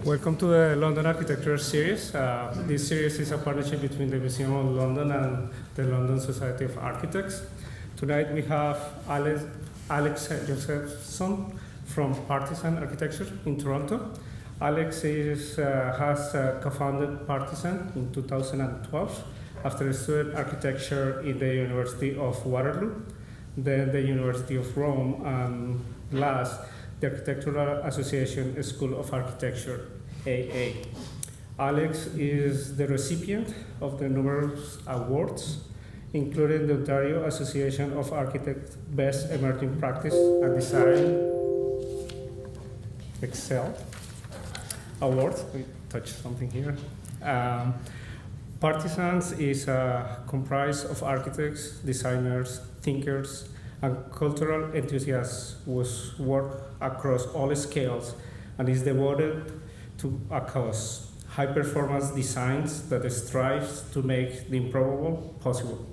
Welcome to the London Architecture Series. This series is a partnership between the Museum of London and the London Society of Architects. Tonight we have Alex Josephson from Partisans Architecture in Toronto. Alex has co-founded Partisans in 2012 after studying architecture in the University of Waterloo, then the University of Rome, and last, the Architectural Association School of Architecture, AA. Alex is the recipient of the numerous awards, including the Ontario Association of Architects Best Emerging Practice and Design Excel Award. We touched something here. Partisans is comprised of architects, designers, thinkers, and cultural enthusiasts who work across all scales and is devoted to a cause, high-performance designs that strives to make the improbable possible.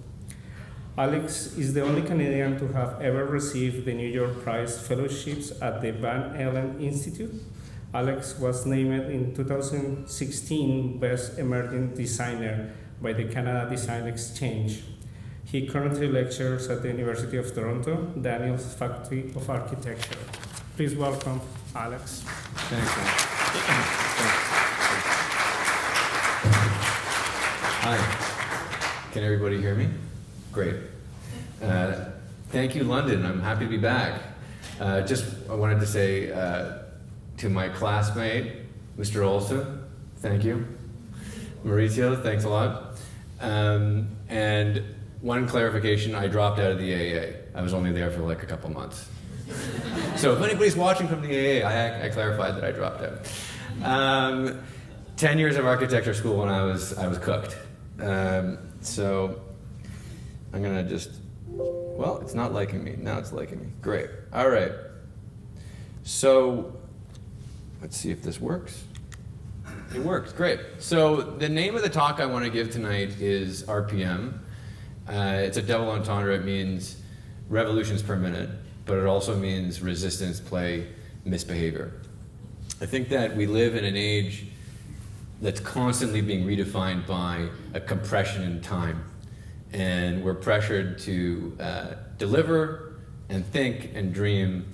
Alex is the only Canadian to have ever received the New York Prize Fellowships at the Alen Institute. Alex was named in 2016 Best Emerging Designer by the Canada Design Exchange. He currently lectures at the University of Toronto, Daniels Faculty of Architecture. Please welcome Alex. Thanks, man. Hi. Can everybody hear me? Great. Thank you, London. I'm happy to be back. I wanted to say to my classmate, Mr. Olson, thank you. Mauricio, thanks a lot. And one clarification, I dropped out of the AA. I was only there for like a couple months. So if anybody's watching from the AA, I clarified that I dropped out. 10 years of architecture school when I was cooked. So I'm gonna well, it's not liking me. Now it's liking me. Great. All right. So let's see if this works. It works, great. So the name of the talk I want to give tonight is RPM. It's a double entendre. It means revolutions per minute, but it also means resistance, play, misbehavior. I think that we live in an age that's constantly being redefined by a compression in time. And we're pressured to deliver and think and dream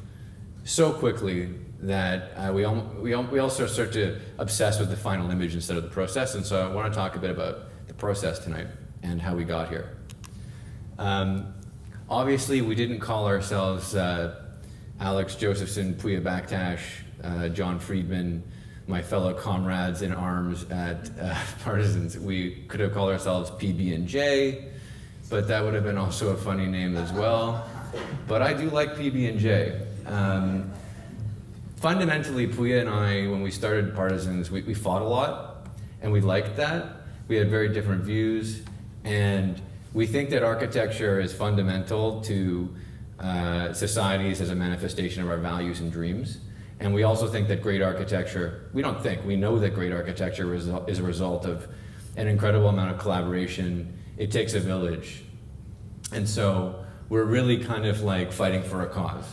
so quickly that we also start to obsess with the final image instead of the process. And so I want to talk a bit about the process tonight and how we got here. Obviously, we didn't call ourselves Alex Josephson, Puya Bakhtash, John Friedman, my fellow comrades in arms at Partisans. We could have called ourselves PB&J, but that would have been also a funny name as well. But I do like PB&J. Fundamentally, Puya and I, when we started Partisans, we fought a lot, and we liked that. We had very different views, and we think that architecture is fundamental to societies as a manifestation of our values and dreams. And we also think that great architecture, we know that great architecture is a result of an incredible amount of collaboration. It takes a village. And so we're really kind of like fighting for a cause.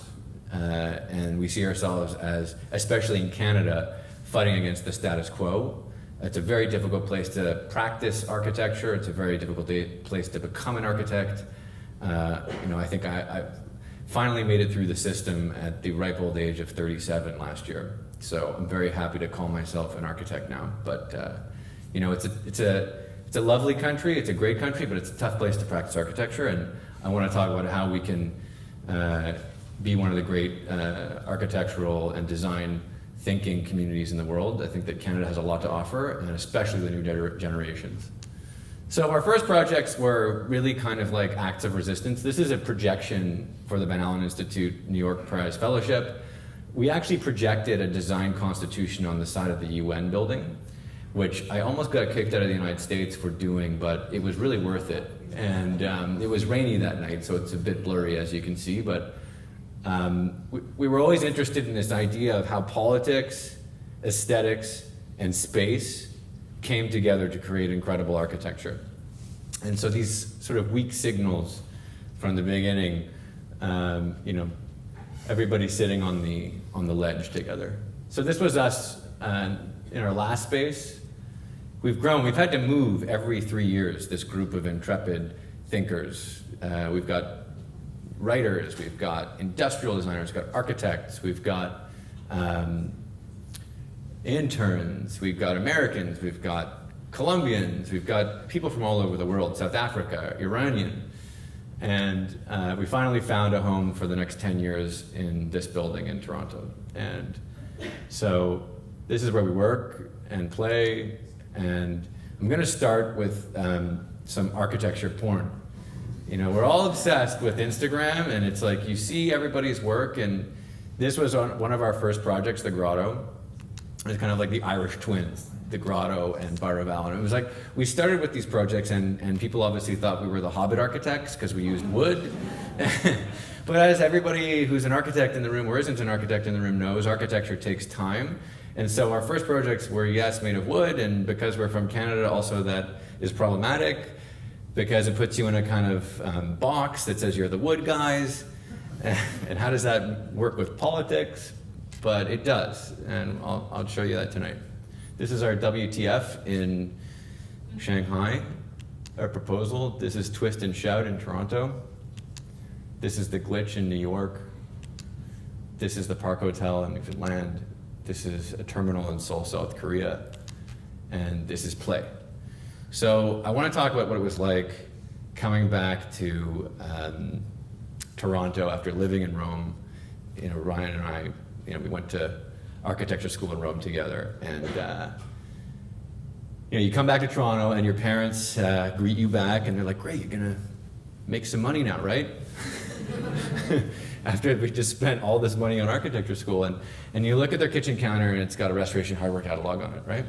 And we see ourselves as, especially in Canada, fighting against the status quo. It's a very difficult place to practice architecture. It's a very difficult place to become an architect. I think I finally made it through the system at the ripe old age of 37 last year. So I'm very happy to call myself an architect now. But it's a lovely country. It's a great country, but it's a tough place to practice architecture. And I want to talk about how we can be one of the great architectural and design thinking communities in the world. I think that Canada has a lot to offer, and especially the new generations. So our first projects were really kind of like acts of resistance. This is a projection for the Alen Institute New York Prize Fellowship. We actually projected a design constitution on the side of the UN building, which I almost got kicked out of the United States for doing, but it was really worth it. And it was rainy that night, so it's a bit blurry as you can see, but we were always interested in this idea of how politics, aesthetics, and space came together to create incredible architecture. And so these sort of weak signals from the beginning, everybody sitting on the ledge together. So this was us in our last space, we've grown. We've had to move every 3 years, this group of intrepid thinkers. We've got writers, we've got industrial designers, we've got architects, we've got interns, we've got Americans, we've got Colombians, we've got people from all over the world, South Africa, Iranian. And we finally found a home for the next 10 years in this building in Toronto. And so this is where we work and play. And I'm going to start with some architecture porn. You know, we're all obsessed with Instagram, and it's like you see everybody's work. And this was on one of our first projects, The Grotto. It's kind of like the Irish twins, The Grotto and Baraval. And it was like, we started with these projects, and people obviously thought we were the Hobbit architects because we used wood. But as everybody who's an architect in the room or isn't an architect in the room knows, architecture takes time. And so our first projects were, yes, made of wood, and because we're from Canada, also that is problematic because it puts you in a kind of box that says you're the wood guys. And how does that work with politics? But it does, and I'll show you that tonight. This is our WTF in Shanghai, our proposal. This is Twist and Shout in Toronto. This is the Glitch in New York. This is the Park Hotel in Newfoundland. This is a terminal in Seoul, South Korea. And this is Play. So I want to talk about what it was like coming back to Toronto after living in Rome. You know, Ryan and I, you know, we went to architecture school in Rome together, and you know, you come back to Toronto and your parents greet you back and they're like, great, you're gonna make some money now, right? After we just spent all this money on architecture school, and you look at their kitchen counter and it's got a restoration hardware catalog on it, right?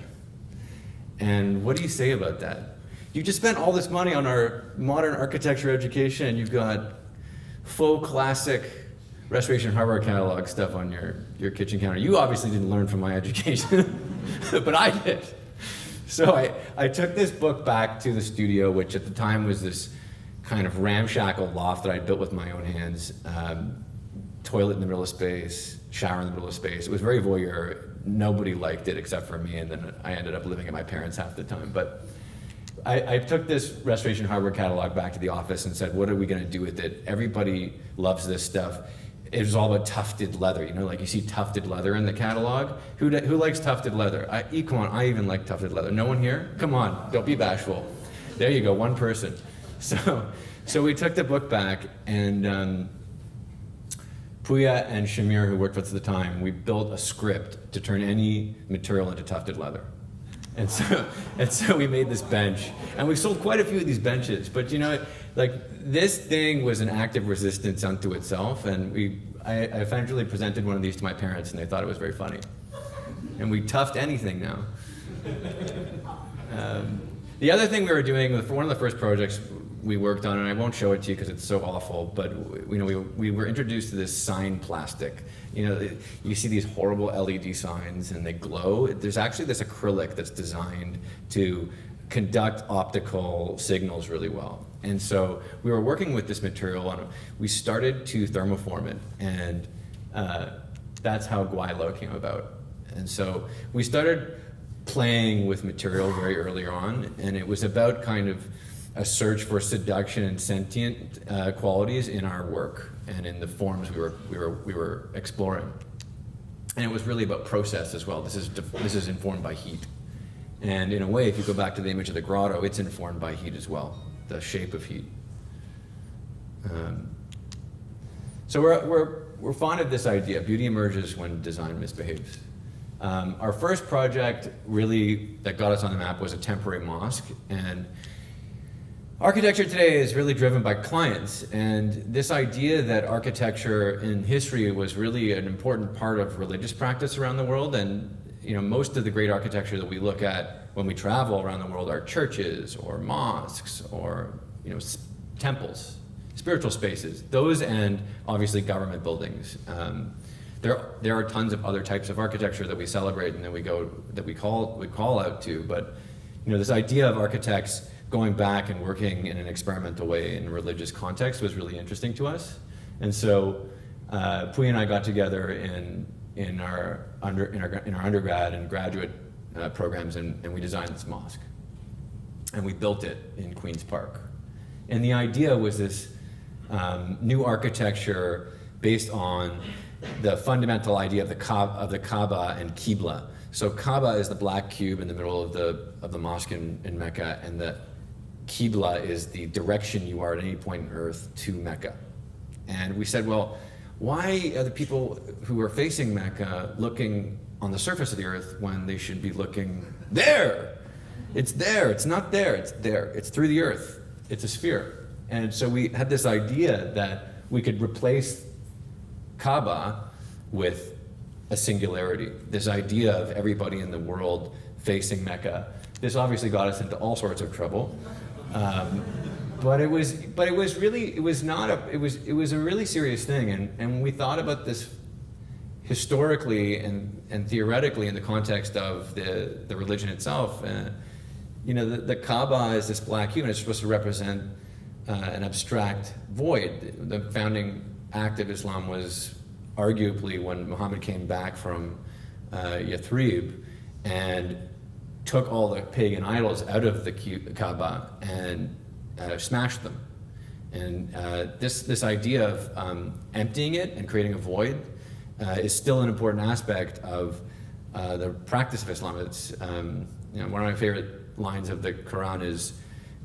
And what do you say about that? You just spent all this money on our modern architecture education, and you've got faux classic restoration hardware catalog stuff on your kitchen counter. You obviously didn't learn from my education, but I did. So I took this book back to the studio, which at the time was this kind of ramshackle loft that I built with my own hands. Toilet in the middle of space, shower in the middle of space. It was very voyeur. Nobody liked it except for me, and then I ended up living at my parents' half the time. But I took this restoration hardware catalog back to the office and said, what are we going to do with it? Everybody loves this stuff. It was all about tufted leather, you know, like you see tufted leather in the catalog. Who likes tufted leather? Come on, I even like tufted leather. No one here? Come on, don't be bashful. There you go, one person. So we took the book back, and Puya and Shamir, who worked with us at the time, we built a script to turn any material into tufted leather. And so we made this bench, and we sold quite a few of these benches. But you know, like this thing was an act of resistance unto itself, and I eventually presented one of these to my parents, and they thought it was very funny. And we tuffed anything now. The other thing we were doing for one of the first projects we worked on, and I won't show it to you because it's so awful, but you know, we were introduced to this sign plastic. You know, you see these horrible LED signs and they glow. There's actually this acrylic that's designed to conduct optical signals really well. And so we were working with this material, and we started to thermoform it, and that's how Guaylo came about. And so we started playing with material very early on, and it was about kind of a search for seduction and sentient qualities in our work and in the forms we were exploring. And it was really about process as well. This is informed by heat. And in a way, if you go back to the image of the grotto, it's informed by heat as well, the shape of heat. So we're fond of this idea. Beauty emerges when design misbehaves. Our first project really that got us on the map was a temporary mosque, and architecture today is really driven by clients, and this idea that architecture in history was really an important part of religious practice around the world. And you know, most of the great architecture that we look at when we travel around the world are churches or mosques or, you know, temples, spiritual spaces. Those, and obviously government buildings. There are tons of other types of architecture that we celebrate and that we call out to, but you know, this idea of architects going back and working in an experimental way in a religious context was really interesting to us. And so Puya and I got together in our undergrad and graduate programs, and we designed this mosque. And we built it in Queen's Park. And the idea was this new architecture based on the fundamental idea of the Kaaba and Qibla. So Kaaba is the black cube in the middle of the mosque in Mecca, and the Qibla is the direction you are at any point on earth to Mecca. And we said, well, why are the people who are facing Mecca looking on the surface of the earth when they should be looking there? It's there, it's not there, it's there. It's through the earth, it's a sphere. And so we had this idea that we could replace Kaaba with a singularity, this idea of everybody in the world facing Mecca. This obviously got us into all sorts of trouble. But it was a really serious thing, and when we thought about this historically and theoretically in the context of the religion itself, the Kaaba is this black cube, and it's supposed to represent an abstract void. The founding act of Islam was arguably when Muhammad came back from Yathrib and took all the pagan idols out of the Kaaba and smashed them. And this idea of emptying it and creating a void is still an important aspect of the practice of Islam. It's one of my favorite lines of the Quran is,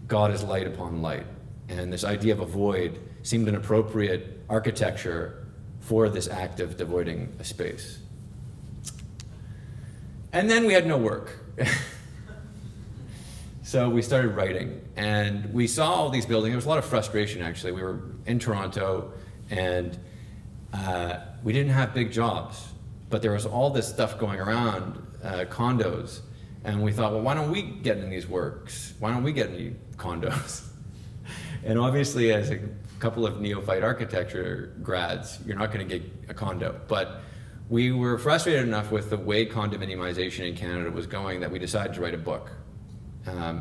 God is light upon light. And this idea of a void seemed an appropriate architecture for this act of devoiding a space. And then we had no work. So we started writing, and we saw all these buildings. There was a lot of frustration, actually. We were in Toronto, and we didn't have big jobs, but there was all this stuff going around, condos, and we thought, well, why don't we get in these works? Why don't we get any condos? And obviously, as a couple of neophyte architecture grads, you're not going to get a condo. But we were frustrated enough with the way condominiumization in Canada was going that we decided to write a book.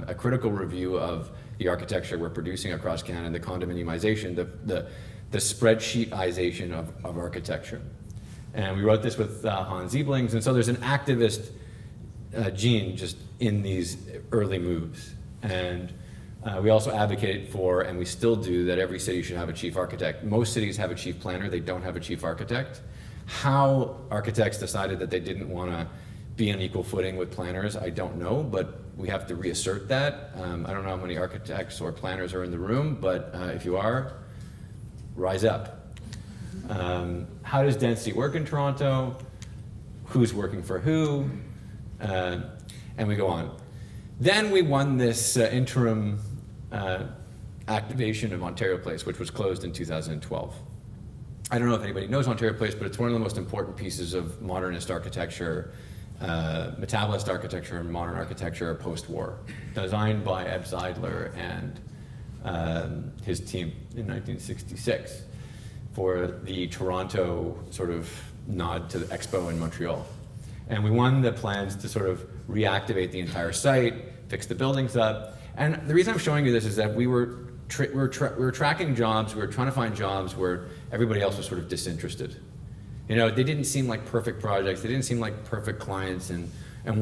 A critical review of the architecture we're producing across Canada, the condominiumization, the spreadsheetization of architecture. And we wrote this with Hans Sieblings, and so there's an activist gene just in these early moves. And we also advocated for, and we still do, that every city should have a chief architect. Most cities have a chief planner, they don't have a chief architect. How architects decided that they didn't want to be on equal footing with planners, I don't know, but we have to reassert that. I don't know how many architects or planners are in the room, but if you are, rise up. How does density work in Toronto? Who's working for who? And we go on. Then we won this interim activation of Ontario Place, which was closed in 2012. I don't know if anybody knows Ontario Place, but it's one of the most important pieces of modernist architecture, metabolist architecture and modern architecture post-war, designed by Eb Seidler and his team in 1966 for the Toronto sort of nod to the Expo in Montreal. And we won the plans to sort of reactivate the entire site, fix the buildings up. And the reason I'm showing you this is that we were tracking jobs, we were trying to find jobs where everybody else was sort of disinterested. You know, they didn't seem like perfect projects, they didn't seem like perfect clients, and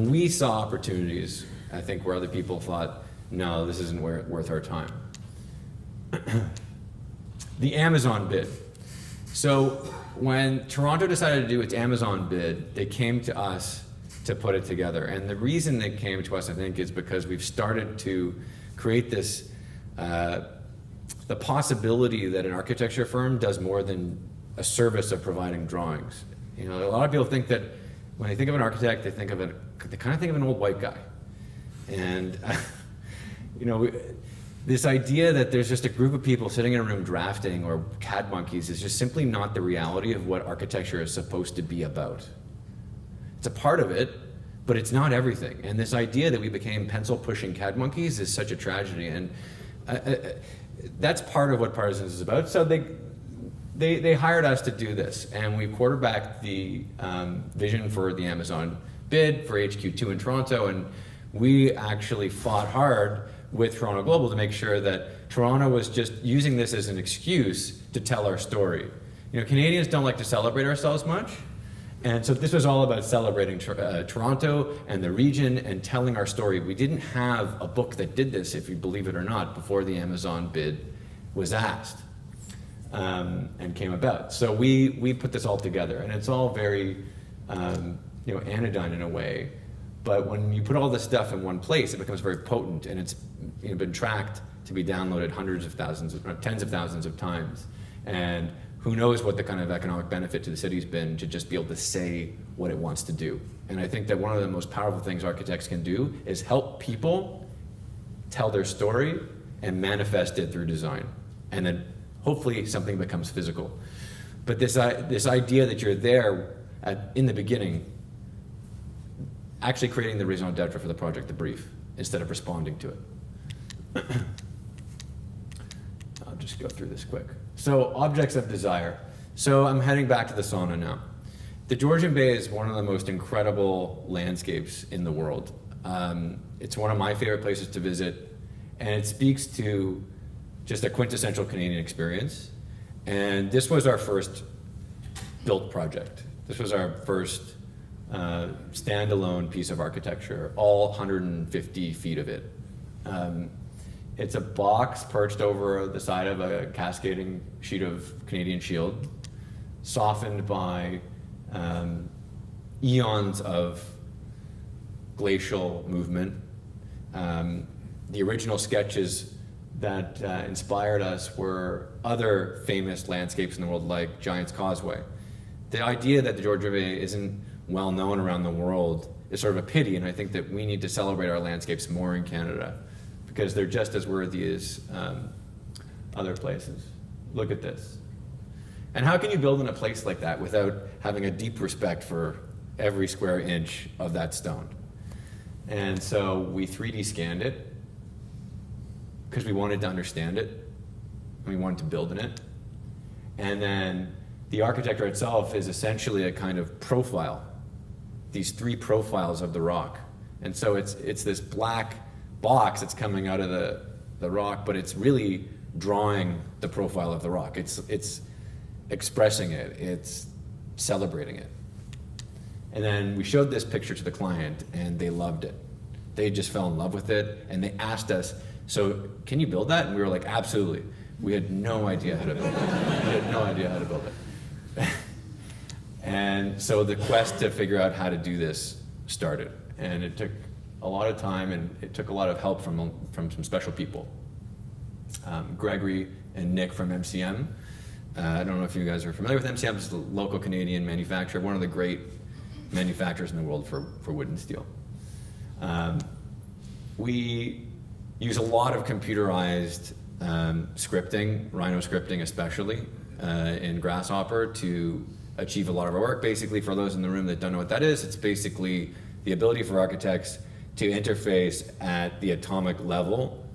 we saw opportunities, I think, where other people thought, no, this isn't worth our time. The Amazon bid. So when Toronto decided to do its Amazon bid, they came to us to put it together. And the reason they came to us, I think, is because we've started to create this, the possibility that an architecture firm does more than a service of providing drawings. You know, a lot of people think that when they think of an architect, they kind of think of an old white guy. And, you know, this idea that there's just a group of people sitting in a room drafting or CAD monkeys is just simply not the reality of what architecture is supposed to be about. It's a part of it, but it's not everything. And this idea that we became pencil-pushing CAD monkeys is such a tragedy. And that's part of what Partisans is about. So they hired us to do this, and we quarterbacked the vision for the Amazon bid for HQ2 in Toronto, and we actually fought hard with Toronto Global to make sure that Toronto was just using this as an excuse to tell our story. You know, Canadians don't like to celebrate ourselves much, And so this was all about celebrating Toronto and the region and telling our story. We didn't have a book that did this, if you believe it or not, before the Amazon bid was asked and came about. So we put this all together, and it's all very anodyne in a way. But when you put all this stuff in one place, it becomes very potent, and it's been tracked to be downloaded hundreds of thousands, tens of thousands of times. And who knows what the kind of economic benefit to the city's been to just be able to say what it wants to do. And I think that one of the most powerful things architects can do is help people tell their story and manifest it through design. And then hopefully something becomes physical. But this idea that you're there in the beginning, actually creating the raison d'etre for the project, the brief, instead of responding to it. I'll just go through this quick. So, objects of desire. So I'm heading back to the sauna now. The Georgian Bay is one of the most incredible landscapes in the world. It's one of my favorite places to visit, and it speaks to just a quintessential Canadian experience. And this was our first built project. This was our first standalone piece of architecture, all 150 feet of it. It's a box perched over the side of a cascading sheet of Canadian shield, softened by eons of glacial movement. The original sketches that inspired us were other famous landscapes in the world, like Giant's Causeway. The idea that the Georgian Bay isn't well known around the world is sort of a pity, and I think that we need to celebrate our landscapes more in Canada, because they're just as worthy as other places. Look at this. And how can you build in a place like that without having a deep respect for every square inch of that stone? And so we 3D scanned it because we wanted to understand it, and we wanted to build in it. And then the architecture itself is essentially a kind of profile, these three profiles of the rock. And so it's this black box that's coming out of the rock, but it's really drawing the profile of the rock. It's expressing it, it's celebrating it. And then we showed this picture to the client, and they loved it. They just fell in love with it, and they asked us, so can you build that? And we were like, absolutely. We had no idea how to build it. We had no idea how to build it. And so the quest to figure out how to do this started. And it took a lot of time, and it took a lot of help from some special people. Gregory and Nick from MCM. I don't know if you guys are familiar with MCM. It's the local Canadian manufacturer, one of the great manufacturers in the world for wood and steel. We use a lot of computerized scripting, Rhino scripting especially, in Grasshopper to achieve a lot of our work. Basically, for those in the room that don't know what that is, it's basically the ability for architects to interface at the atomic level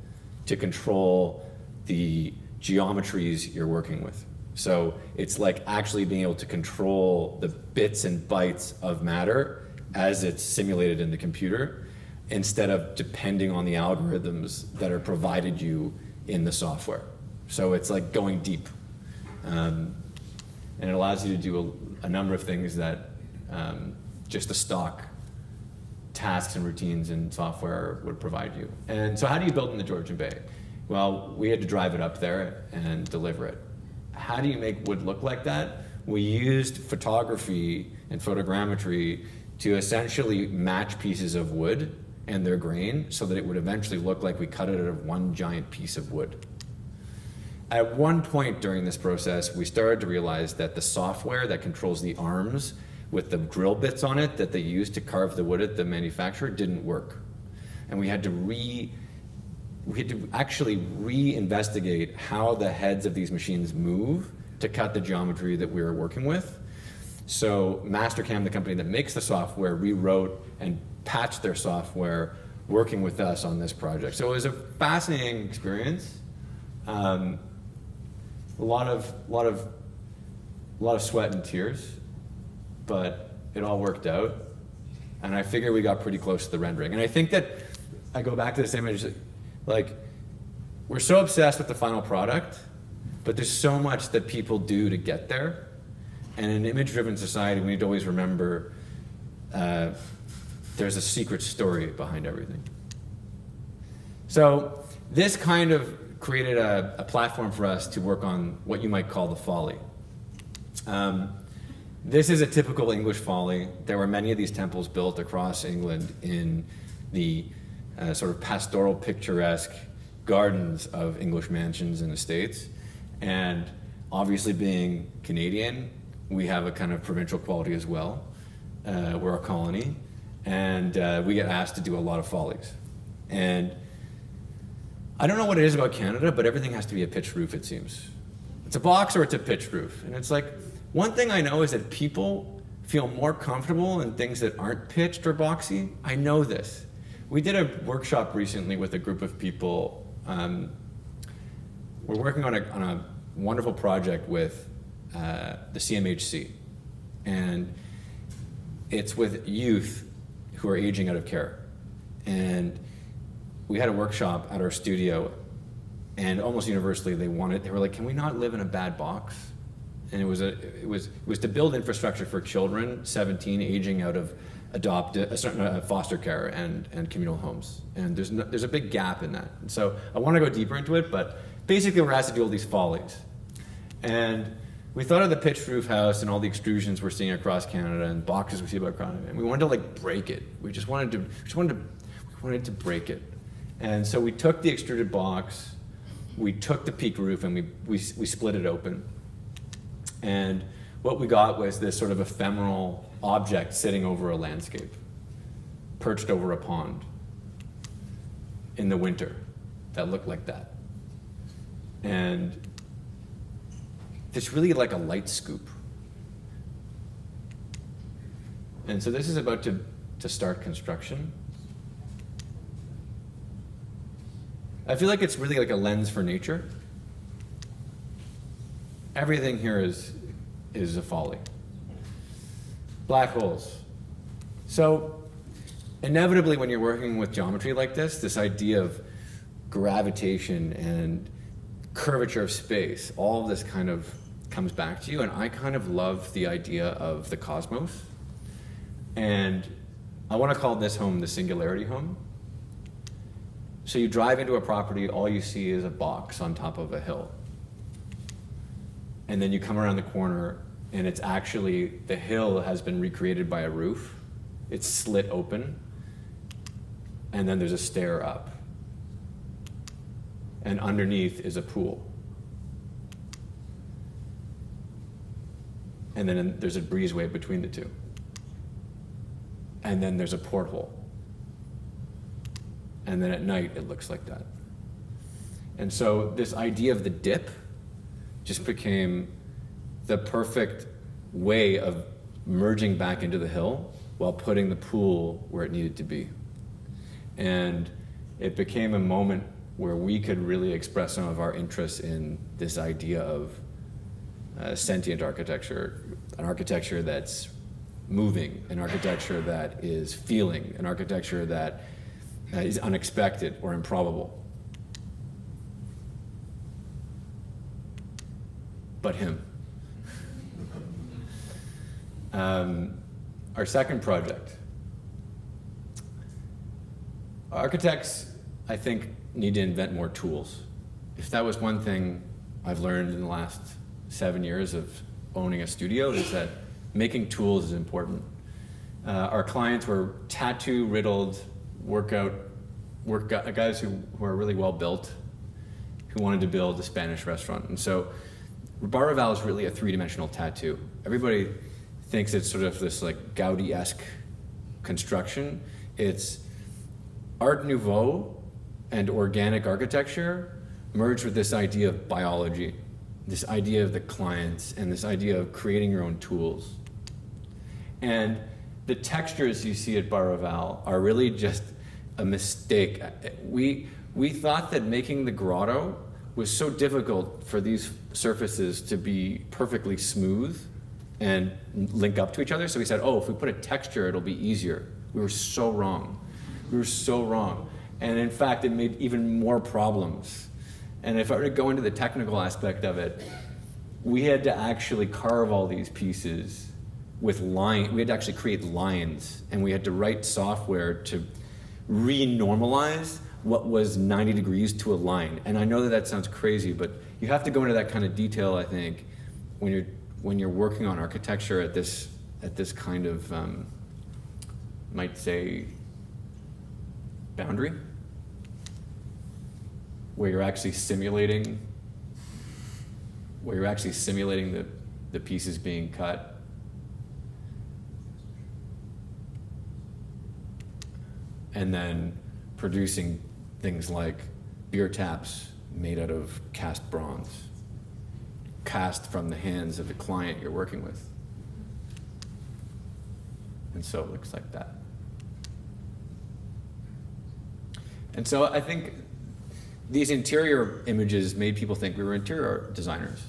to control the geometries you're working with. So it's like actually being able to control the bits and bytes of matter as it's simulated in the computer, instead of depending on the algorithms that are provided you in the software. So it's like going deep. And it allows you to do a number of things that just the stock tasks and routines in software would provide you. And so how do you build in the Georgian Bay? Well, we had to drive it up there and deliver it. How do you make wood look like that? We used photography and photogrammetry to essentially match pieces of wood and their grain so that it would eventually look like we cut it out of one giant piece of wood. At one point during this process, we started to realize that the software that controls the arms with the drill bits on it that they used to carve the wood at the manufacturer didn't work. And we had to actually re-investigate how the heads of these machines move to cut the geometry that we were working with. So Mastercam, the company that makes the software, rewrote and patched their software working with us on this project. So it was a fascinating experience. A lot of sweat and tears, but it all worked out. And I figure we got pretty close to the rendering. And I think that I go back to this image, like, we're so obsessed with the final product, but there's so much that people do to get there. And in an image-driven society, we need to always remember there's a secret story behind everything. So this kind of created a platform for us to work on what you might call the folly. This is a typical English folly. There were many of these temples built across England in the sort of pastoral, picturesque gardens of English mansions and estates. And obviously being Canadian, we have a kind of provincial quality as well. We're a colony, and we get asked to do a lot of follies. And I don't know what it is about Canada, but everything has to be a pitched roof, it seems. It's a box or it's a pitched roof. And it's like, one thing I know is that people feel more comfortable in things that aren't pitched or boxy. I know this. We did a workshop recently with a group of people. We're working on a wonderful project with the CMHC. And it's with youth who are aging out of care. And we had a workshop at our studio, and almost universally they were like, can we not live in a bad box? And it was to build infrastructure for children 17 aging out of foster care and communal homes. And there's a big gap in that. And so I want to go deeper into it, but basically we're asked to do all these follies. And we thought of the pitched roof house and all the extrusions we're seeing across Canada and boxes we see about Canada, and we wanted to like break it. We wanted to break it. And so we took the extruded box, we took the peak roof, and we split it open. And what we got was this sort of ephemeral object sitting over a landscape, perched over a pond in the winter that looked like that. And it's really like a light scoop. And so this is about to start construction. I feel like it's really like a lens for nature. Everything here is a folly. Black holes. So inevitably when you're working with geometry like this idea of gravitation and curvature of space, all of this kind of comes back to you, and I kind of love the idea of the cosmos. And I want to call this home the singularity home. So you drive into a property, all you see is a box on top of a hill. And then you come around the corner, and it's actually, the hill has been recreated by a roof. It's slit open, and then there's a stair up. And underneath is a pool. And then there's a breezeway between the two. And then there's a porthole. And then at night, it looks like that. And so this idea of the dip just became the perfect way of merging back into the hill while putting the pool where it needed to be. And it became a moment where we could really express some of our interests in this idea of sentient architecture, an architecture that's moving, an architecture that is feeling, an architecture that is unexpected or improbable. But him. Our second project. Architects, I think, need to invent more tools. If that was one thing I've learned in the last 7 years of owning a studio, is that making tools is important. Our clients were tattoo-riddled guys who are really well built, who wanted to build a Spanish restaurant. And so Barraval is really a three-dimensional tattoo. Everybody thinks it's sort of this like Gaudi-esque construction. It's Art Nouveau and organic architecture merged with this idea of biology, this idea of the clients, and this idea of creating your own tools. And the textures you see at Barraval are really just a mistake. We thought that making the grotto was so difficult for these surfaces to be perfectly smooth and link up to each other. So we said, oh, if we put a texture, it'll be easier. We were so wrong. We were so wrong. And in fact, it made even more problems. And if I were to go into the technical aspect of it, we had to actually carve all these pieces with line. We had to actually create lines, and we had to write software to re-normalize what was 90 degrees to a line. And I know that sounds crazy, but you have to go into that kind of detail, I think, when you're working on architecture at this kind of might say boundary, where you're actually simulating the pieces being cut. And then producing things like beer taps made out of cast bronze, cast from the hands of the client you're working with. And so it looks like that. And so I think these interior images made people think we were interior designers.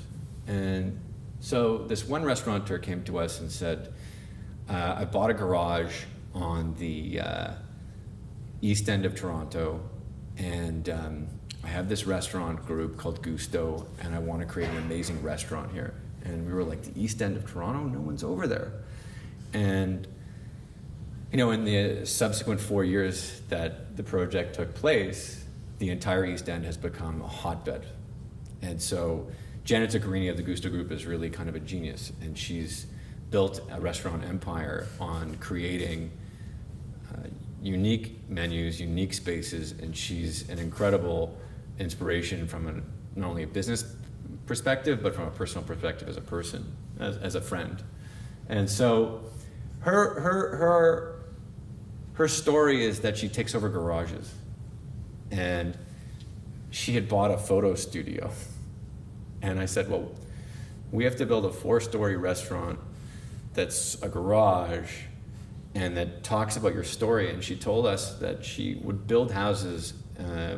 And so this one restaurateur came to us and said, I bought a garage on the east end of Toronto, and I have this restaurant group called Gusto, and I want to create an amazing restaurant here. And we were like, the east end of Toronto? No one's over there. And you know, in the subsequent 4 years that the project took place, the entire East End has become a hotbed. And so Janet Zuccarini of the Gusto Group is really kind of a genius, and she's built a restaurant empire on creating unique menus, unique spaces, and she's an incredible inspiration from not only a business perspective, but from a personal perspective as a person, as a friend. And so her story is that she takes over garages, and she had bought a photo studio. And I said, well, we have to build a 4-story restaurant that's a garage and that talks about your story. And she told us that she would build houses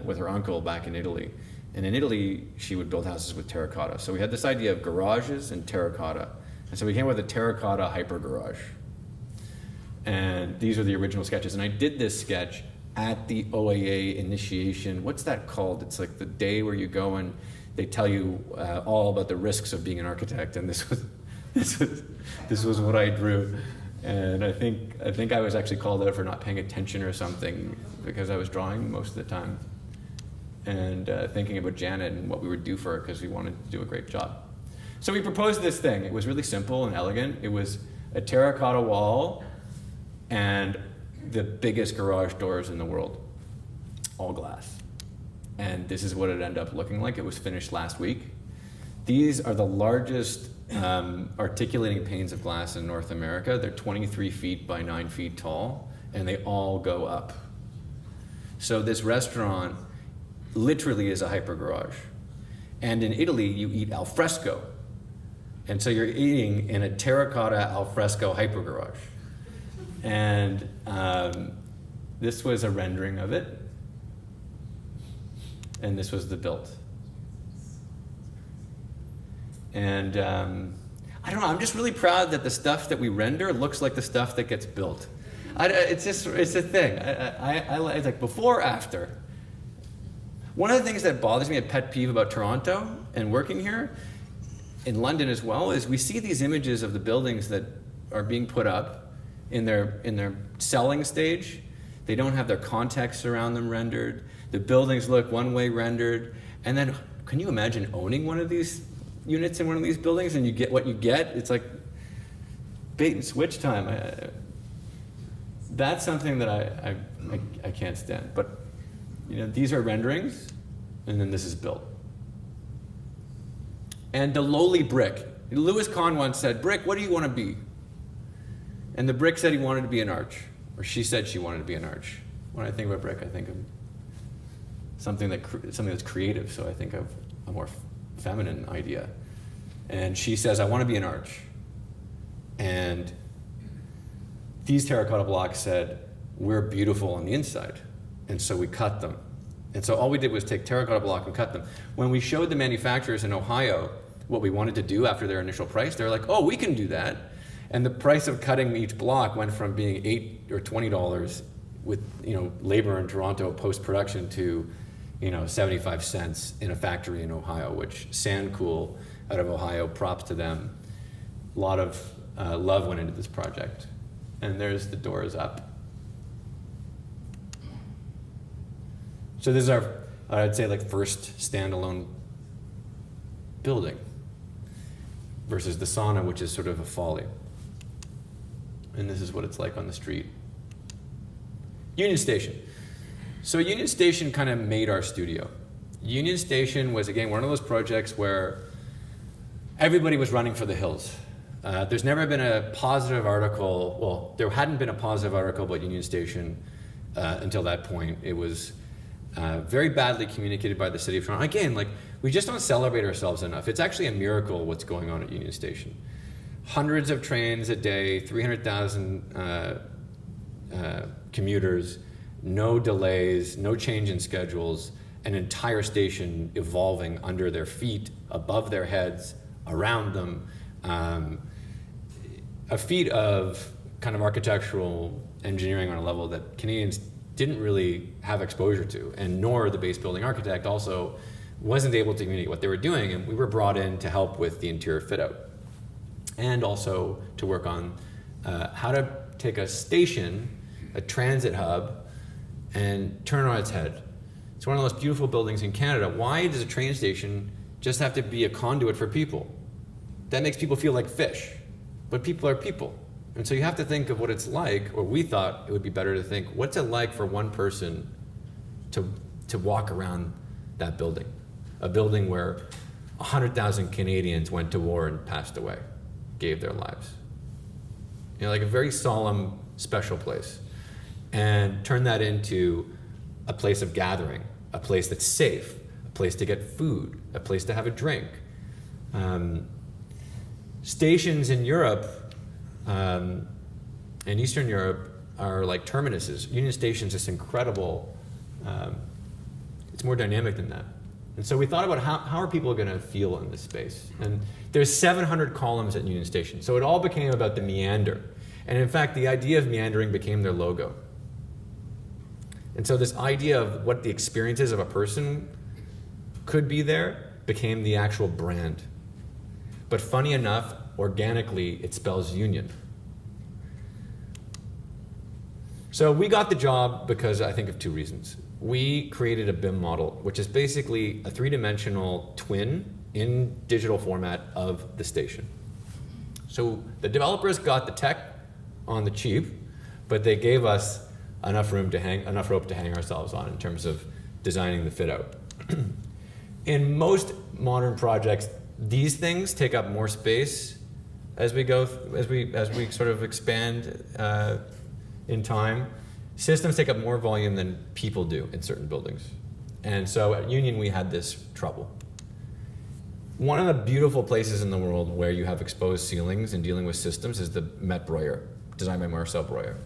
with her uncle back in Italy. And in Italy, she would build houses with terracotta. So we had this idea of garages and terracotta. And so we came up with a terracotta hyper garage. And these are the original sketches. And I did this sketch at the OAA initiation. What's that called? It's like the day where you go and they tell you all about the risks of being an architect. And this was what I drew. And I think I was actually called out for not paying attention or something because I was drawing most of the time. And thinking about Janet and what we would do for her because we wanted to do a great job. So we proposed this thing. It was really simple and elegant. It was a terracotta wall and the biggest garage doors in the world, all glass. And this is what it ended up looking like. It was finished last week. These are the largest articulating panes of glass in North America. They're 23 feet by 9 feet tall, and they all go up. So this restaurant literally is a hyper garage. And in Italy, you eat al fresco. And so you're eating in a terracotta al fresco hyper garage. And this was a rendering of it. And this was the build. And I don't know, I'm just really proud that the stuff that we render looks like the stuff that gets built. It's a thing. I like before, after. One of the things that bothers me, a pet peeve about Toronto and working here, in London as well, is we see these images of the buildings that are being put up in their selling stage. They don't have their context around them rendered. The buildings look one way rendered. And then, can you imagine owning one of these units in one of these buildings and you get what you get? It's like bait and switch time. That's something that I can't stand. But you know, these are renderings, and then this is built. And the lowly brick. Louis Kahn once said, "Brick, what do you want to be?" And the brick said he wanted to be an arch, or she said she wanted to be an arch. When I think about brick, I think of something that's creative. So I think of a more feminine idea. And she says, "I want to be an arch." And these terracotta blocks said, "We're beautiful on the inside." And so we cut them. And so all we did was take terracotta block and cut them. When we showed the manufacturers in Ohio what we wanted to do after their initial price, they were like, "Oh, we can do that." And the price of cutting each block went from being $8 or $20 with labor in Toronto post-production to 75 cents in a factory in Ohio, which Sandcool out of Ohio. Props to them. A lot of love went into this project. And there's the doors up. So this is our, I'd say, like first standalone building versus the sauna, which is sort of a FOLLY. And this is what it's like on the street. Union Station. So Union Station kind of made our studio. Union Station was, again, one of those projects where everybody was running for the hills. There's never been a positive article, well, there hadn't been a positive article about Union Station until that point. It was very badly communicated by the city of Toronto. Again, like, we just don't celebrate ourselves enough. It's actually a miracle what's going on at Union Station. Hundreds of trains a day, 300,000 commuters, no delays, no change in schedules, an entire station evolving under their feet, above their heads, around them. A feat of kind of architectural engineering on a level that Canadians didn't really have exposure to, and nor the base building architect also wasn't able to communicate what they were doing, and we were brought in to help with the interior fit out and also to work on how to take a station, a transit hub, and turn it on its head. It's one of the most beautiful buildings in Canada. Why does a train station just have to be a conduit for people? That makes people feel like fish, but people are people. And so you have to think of what it's like, or we thought it would be better to think, what's it like for one person to walk around that building? A building where 100,000 Canadians went to war and passed away, gave their lives. You know, like a very solemn, special place. And turn that into a place of gathering, a place that's safe, a place to get food, a place to have a drink. Stations in Europe, in Eastern Europe, are like terminuses. Union Station's this incredible, it's more dynamic than that. And so we thought about how are people going to feel in this space? And there's 700 columns at Union Station. So it all became about the meander. And in fact, the idea of meandering became their logo. And so this idea of what the experiences of a person could be there became the actual brand. But funny enough, organically, it spells union. So we got the job because I think of two reasons. We created a BIM model, which is basically a three-dimensional twin in digital format of the station. So the developers got the tech on the cheap, but they gave us enough rope to hang ourselves on in terms of designing the fit out. In most modern projects, these things take up more space as we sort of expand in time. Systems take up more volume than people do in certain buildings. And so at Union, we had this trouble. One of the beautiful places in the world where you have exposed ceilings and dealing with systems is the Met Breuer, designed by Marcel Breuer.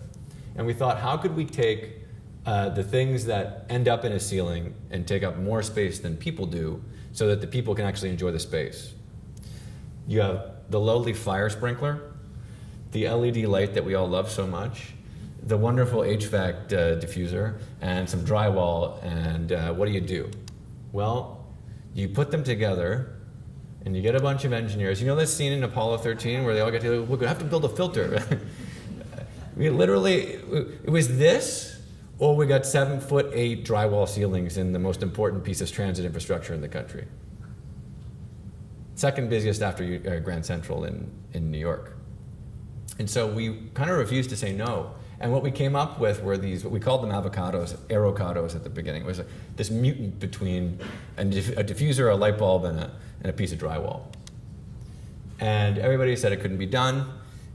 And we thought, how could we take the things that end up in a ceiling and take up more space than people do so that the people can actually enjoy the space? You have the lowly fire sprinkler, the LED light that we all love so much, the wonderful HVAC diffuser, and some drywall, and what do? Well, you put them together, and you get a bunch of engineers. You know this scene in Apollo 13 where they all get together, we're gonna have to build a filter. We literally, it was this, or we got 7'8" drywall ceilings in the most important piece of transit infrastructure in the country. Second busiest after Grand Central in New York. And so we kind of refused to say no. And what we came up with were these, what we called them avocados at the beginning. It was this mutant between a diffuser, a light bulb, and a piece of drywall. And everybody said it couldn't be done.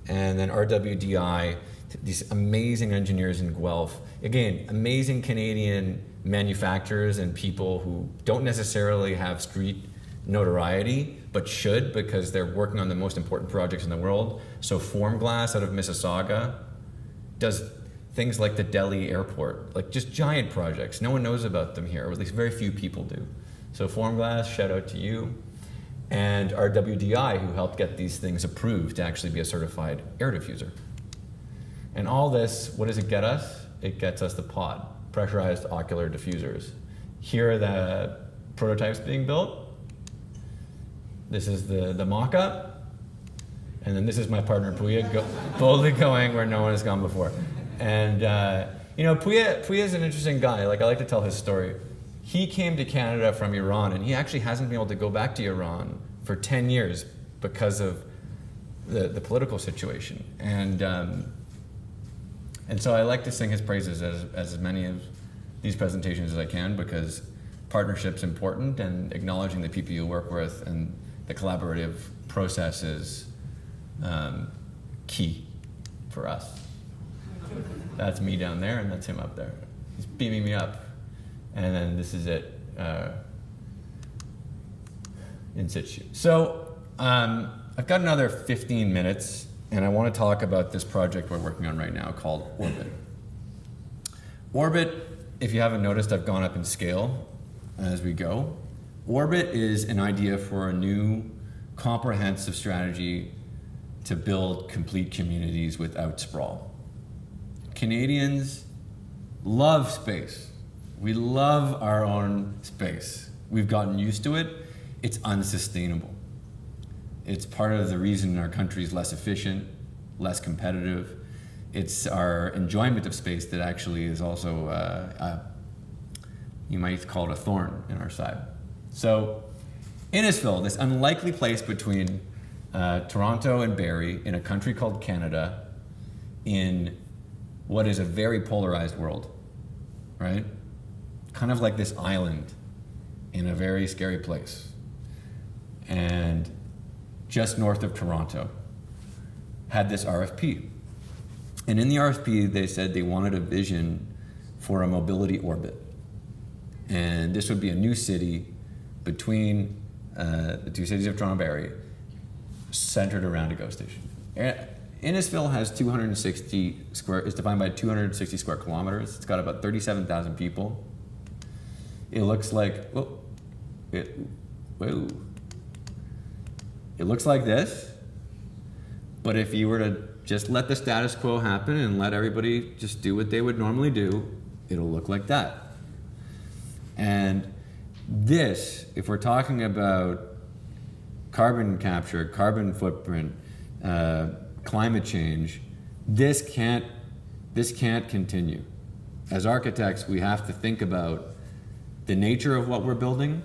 And then RWDI, these amazing engineers in Guelph, again, amazing Canadian manufacturers and people who don't necessarily have street notoriety, but should because they're working on the most important projects in the world. So Formglass out of Mississauga does things like the Delhi airport, like just giant projects. No one knows about them here, or at least very few people do. So Formglass, shout out to you. And RWDI, who helped get these things approved to actually be a certified air diffuser. And all this, what does it get us? It gets us the pod, pressurized ocular diffusers. Here are the prototypes being built. This is the mock-up. And then this is my partner, Puya, boldly going where no one has gone before. And, Puya is an interesting guy. Like, I like to tell his story. He came to Canada from Iran, and he actually hasn't been able to go back to Iran for 10 years because of the political situation. And so I like to sing his praises as many of these presentations as I can, because partnership's important, and acknowledging the people you work with and the collaborative process is key for us. That's me down there, and that's him up there. He's beaming me up. And then this is it, in situ. So I've got another 15 minutes, and I want to talk about this project we're working on right now called Orbit. Orbit, if you haven't noticed, I've gone up in scale as we go. Orbit is an idea for a new comprehensive strategy to build complete communities without sprawl. Canadians love space. We love our own space. We've gotten used to it. It's unsustainable. It's part of the reason our country is less efficient, less competitive. It's our enjoyment of space that actually is also, you might call it a thorn in our side. So Innisfil, this unlikely place between Toronto and Barrie in a country called Canada, in what is a very polarized world, right? Kind of like this island in a very scary place. And just north of Toronto, had this RFP. And in the RFP, they said they wanted a vision for a mobility orbit. And this would be a new city between the two cities of Toronto and Barrie, centered around a GO station. Innisfil has 260 square, it's defined by 260 square kilometers. It's got about 37,000 people. It looks like, it looks like this, but if you were to just let the status quo happen and let everybody just do what they would normally do, it'll look like that. And this, if we're talking about carbon capture, carbon footprint, climate change, this can't continue. As architects, we have to think about the nature of what we're building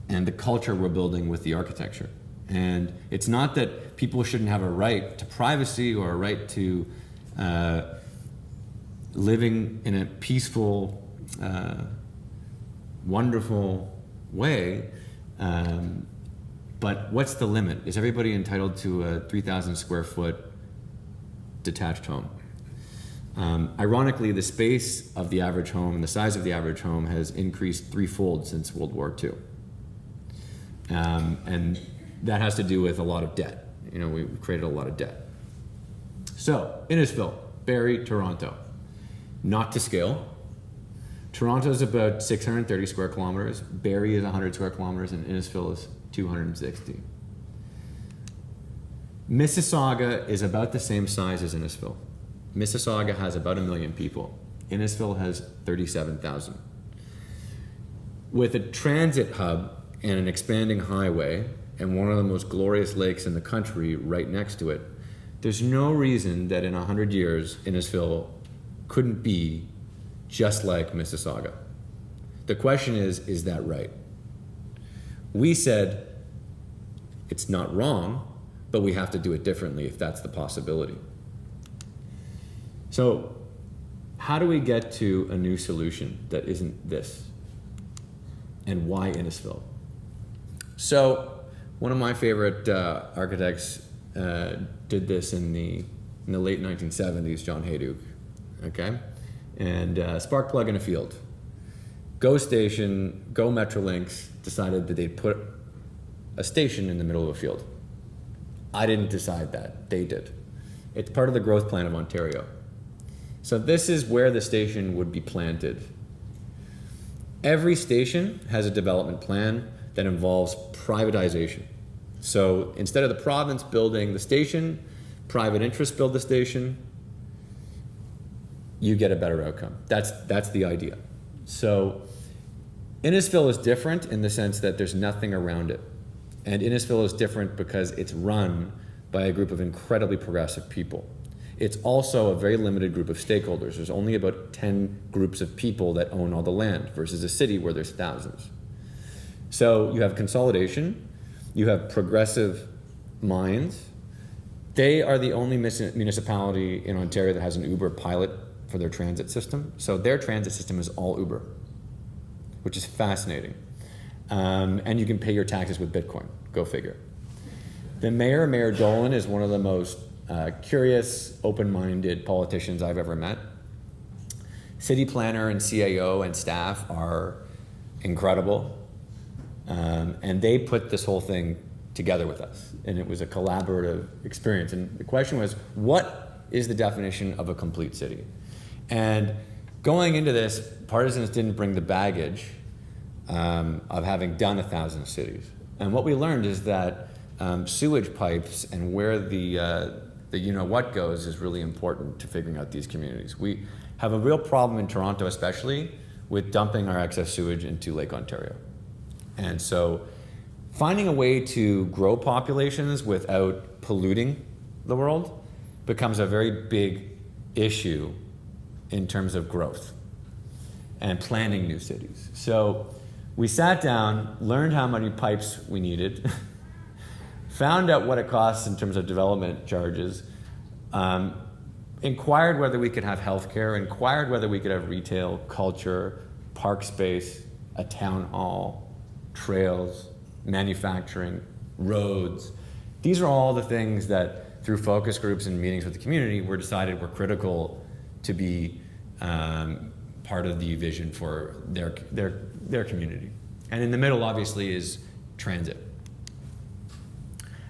and the culture we're building with the architecture. And it's not that people shouldn't have a right to privacy or a right to living in a peaceful, wonderful way, but what's the limit? Is everybody entitled to a 3,000 square foot detached home? Ironically, the space of the average home and the size of the average home has increased threefold since World War II. And that has to do with a lot of debt. We've created a lot of debt. So, Innisfil, Barrie, Toronto. Not to scale. Toronto is about 630 square kilometers. Barrie is 100 square kilometers, and Innisfil is 260. Mississauga is about the same size as Innisfil. Mississauga has about 1 million people. Innisfil has 37,000. With a transit hub and an expanding highway and one of the most glorious lakes in the country right next to it, there's no reason that in 100 years Innisfil couldn't be just like Mississauga. The question is that right? We said it's not wrong, but we have to do it differently if that's the possibility. So how do we get to a new solution that isn't this? And why Innisfil? So one of my favorite architects did this in the late 1970s, John Hayduke, okay? And spark plug in a field. GO Station, GO Metrolinx decided that they'd put a station in the middle of a field. I didn't decide that, they did. It's part of the growth plan of Ontario. So this is where the station would be planted. Every station has a development plan that involves privatization. So instead of the province building the station, private interests build the station, you get a better outcome. That's the idea. So Innisfil is different in the sense that there's nothing around it. And Innisfil is different because it's run by a group of incredibly progressive people. It's also a very limited group of stakeholders. There's only about 10 groups of people that own all the land versus a city where there's thousands. So you have consolidation, you have progressive minds. They are the only municipality in Ontario that has an Uber pilot for their transit system. So their transit system is all Uber, which is fascinating. And you can pay your taxes with Bitcoin, go figure. The mayor, Mayor Dolan, is one of the most curious, open-minded politicians I've ever met. City planner and CAO and staff are incredible. And they put this whole thing together with us. And it was a collaborative experience. And the question was, what is the definition of a complete city? And going into this, Partisans didn't bring the baggage of having done 1,000 cities. And what we learned is that sewage pipes and where the you-know-what goes is really important to figuring out these communities. We have a real problem in Toronto especially with dumping our excess sewage into Lake Ontario. And so finding a way to grow populations without polluting the world becomes a very big issue in terms of growth and planning new cities. So we sat down, learned how many pipes we needed, found out what it costs in terms of development charges, inquired whether we could have healthcare, inquired whether we could have retail, culture, park space, a town hall, trails, manufacturing, roads. These are all the things that through focus groups and meetings with the community were decided were critical to be part of the vision for their community. And in the middle, obviously, is transit.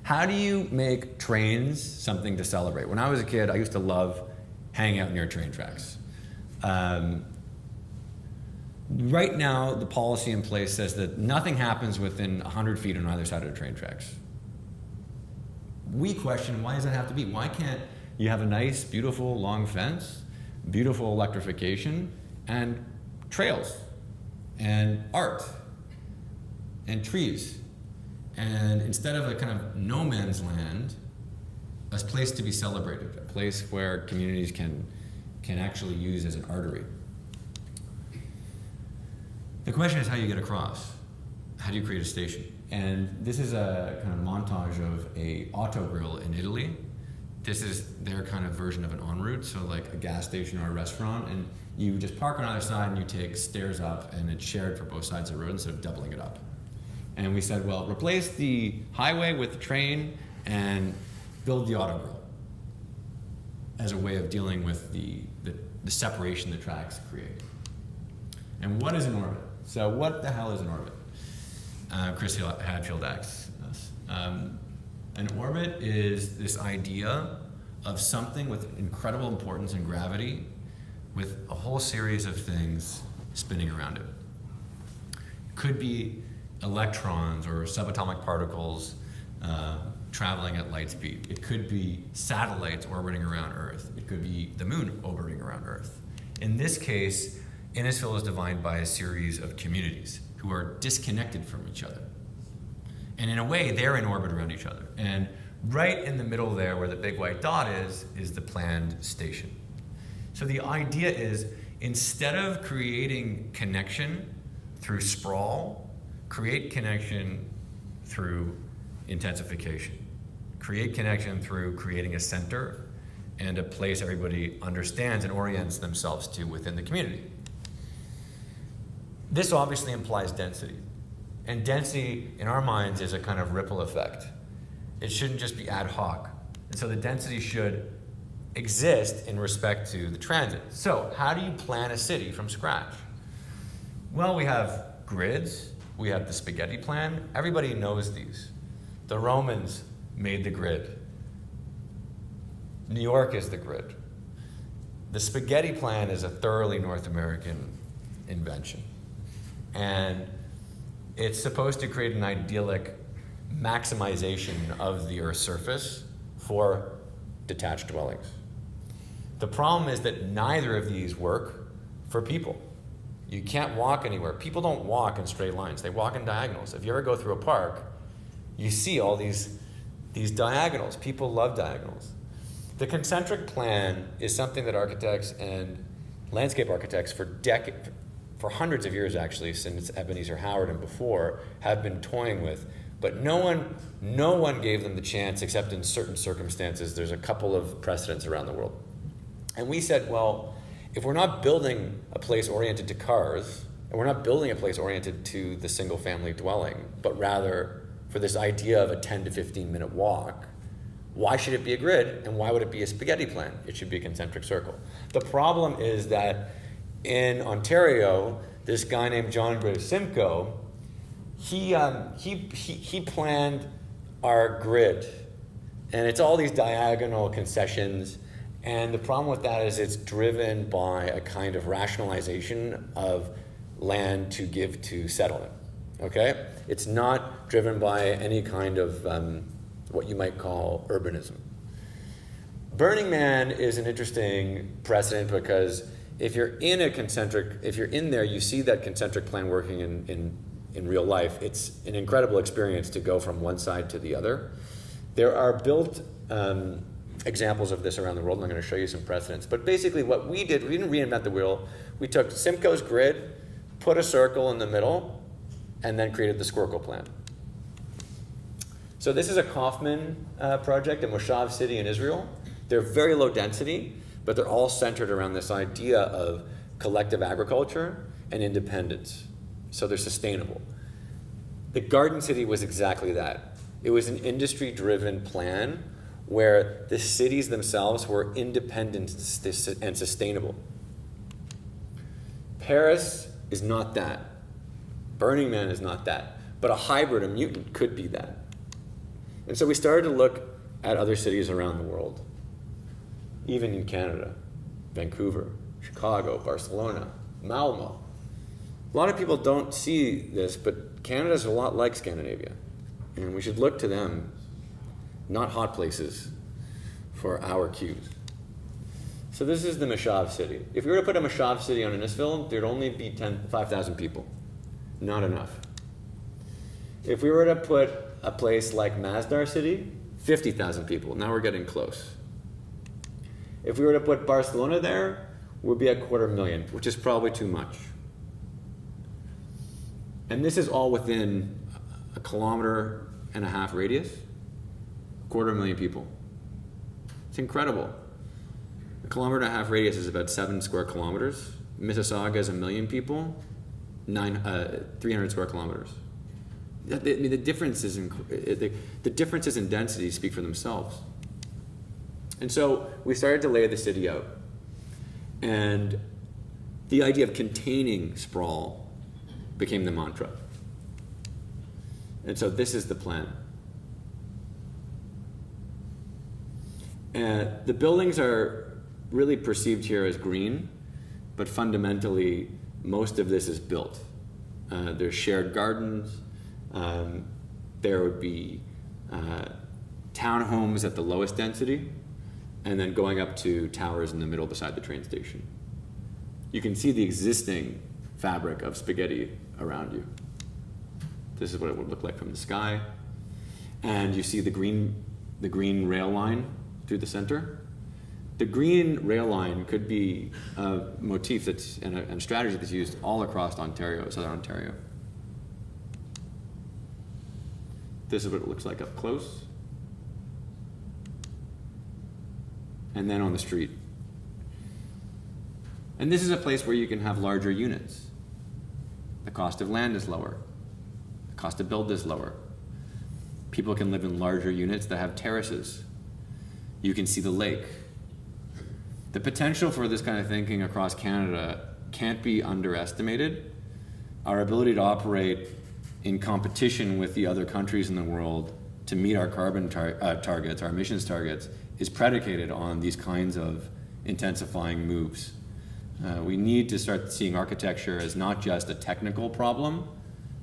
How do you make trains something to celebrate? When I was a kid, I used to love hanging out near train tracks. Right now, the policy in place says that nothing happens within 100 feet on either side of the train tracks. We question, why does that have to be? Why can't you have a nice, beautiful, long fence, beautiful electrification, and trails, and art, and trees? And instead of a kind of no man's land, a place to be celebrated, a place where communities can actually use as an artery. The question is how you get across. How do you create a station? And this is a kind of montage of a autogrill in Italy. This is their kind of version of an en route, so like a gas station or a restaurant, and you just park on either side and you take stairs up, and it's shared for both sides of the road instead of doubling it up. And we said, well, replace the highway with the train and build the autogrill as a way of dealing with the separation the tracks create. And what is an orbit? So what the hell is an orbit? Chris Hadfield asks us. An orbit is this idea of something with incredible importance and gravity with a whole series of things spinning around it. Could be electrons or subatomic particles traveling at light speed. It could be satellites orbiting around Earth. It could be the moon orbiting around Earth. In this case, Innisfil is defined by a series of communities who are disconnected from each other. And in a way, they're in orbit around each other. And right in the middle there, where the big white dot is the planned station. So the idea is, instead of creating connection through sprawl, create connection through intensification. Create connection through creating a center and a place everybody understands and orients themselves to within the community. This obviously implies density. And density, in our minds, is a kind of ripple effect. It shouldn't just be ad hoc. And so the density should exist in respect to the transit. So how do you plan a city from scratch? Well, we have grids. We have the spaghetti plan. Everybody knows these. The Romans made the grid. New York is the grid. The spaghetti plan is a thoroughly North American invention. And it's supposed to create an idyllic maximization of the Earth's surface for detached dwellings. The problem is that neither of these work for people. You can't walk anywhere. People don't walk in straight lines. They walk in diagonals. If you ever go through a park, you see all these diagonals. People love diagonals. The concentric plan is something that architects and landscape architects for hundreds of years actually, since Ebenezer Howard and before, have been toying with. But no one gave them the chance, except in certain circumstances. There's a couple of precedents around the world. And we said, well, if we're not building a place oriented to cars, and we're not building a place oriented to the single family dwelling, but rather for this idea of a 10 to 15 minute walk, why should it be a grid, and why would it be a spaghetti plan? It should be a concentric circle. The problem is that in Ontario, this guy named John Simcoe, he planned our grid, and it's all these diagonal concessions. And the problem with that is it's driven by a kind of rationalization of land to give to settlement. Okay, it's not driven by any kind of what you might call urbanism. Burning Man is an interesting precedent because if you're in there, you see that concentric plan working in real life. It's an incredible experience to go from one side to the other. There are built examples of this around the world, and I'm going to show you some precedents. But basically what we did, we didn't reinvent the wheel. We took Simcoe's grid, put a circle in the middle, and then created the Squircle plan. So this is a Kaufman project in Moshav City in Israel. They're very low density, but they're all centered around this idea of collective agriculture and independence. So they're sustainable. The Garden City was exactly that. It was an industry-driven plan where the cities themselves were independent and sustainable. Paris is not that. Burning Man is not that. But a hybrid, a mutant, could be that. And so we started to look at other cities around the world, even in Canada, Vancouver, Chicago, Barcelona, Malmo. A lot of people don't see this, but Canada's a lot like Scandinavia. And we should look to them, not hot places, for our cues. So this is the Moshav City. If we were to put a Moshav City on Innisfil, there'd only be 5,000 people. Not enough. If we were to put a place like Masdar City, 50,000 people. Now we're getting close. If we were to put Barcelona there, we'd be at 250,000, which is probably too much. And this is all within a 1.5 km radius. 250,000 people. It's incredible. A 1.5 km radius is about 7 square kilometers. Mississauga is 1 million people, 300 square kilometers. The differences in density speak for themselves. And so we started to lay the city out. And the idea of containing sprawl became the mantra. And so this is the plan. The buildings are really perceived here as green, but fundamentally, most of this is built. There's shared gardens. There would be townhomes at the lowest density, and then going up to towers in the middle beside the train station. You can see the existing fabric of spaghetti around you. This is what it would look like from the sky. And you see the green rail line through the center. The green rail line could be a motif and a strategy that's used all across Ontario, Southern Ontario. This is what it looks like up close. And then on the street. And this is a place where you can have larger units. The cost of land is lower. The cost to build is lower. People can live in larger units that have terraces. You can see the lake. The potential for this kind of thinking across Canada can't be underestimated. Our ability to operate in competition with the other countries in the world to meet our carbon targets, our emissions targets, is predicated on these kinds of intensifying moves. We need to start seeing architecture as not just a technical problem,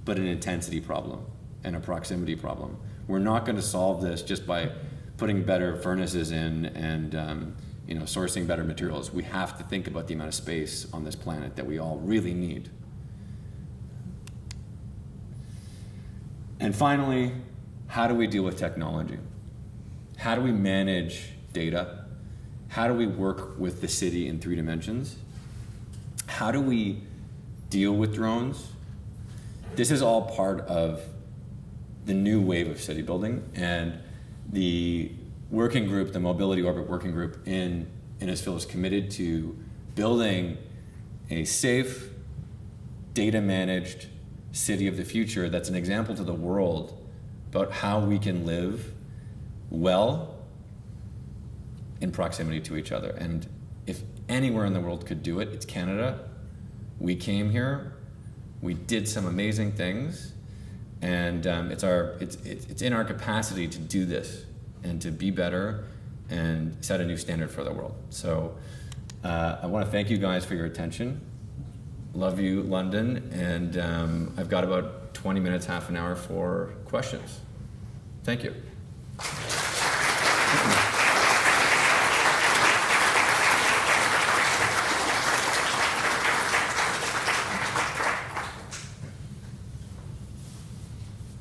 but an intensity problem and a proximity problem. We're not going to solve this just by putting better furnaces in and sourcing better materials. We have to think about the amount of space on this planet that we all really need. And finally, how do we deal with technology? How do we manage data? How do we work with the city in 3 dimensions? How do we deal with drones? This is all part of the new wave of city building, and the working group, the Mobility Orbit Working Group in Innisfil is committed to building a safe, data-managed city of the future that's an example to the world about how we can live well in proximity to each other. And if anywhere in the world could do it, it's Canada. We came here, we did some amazing things, and it's in our capacity to do this and to be better and set a new standard for the world. So I want to thank you guys for your attention. Love you, London, and I've got about 20 minutes, half an hour for questions. Thank you.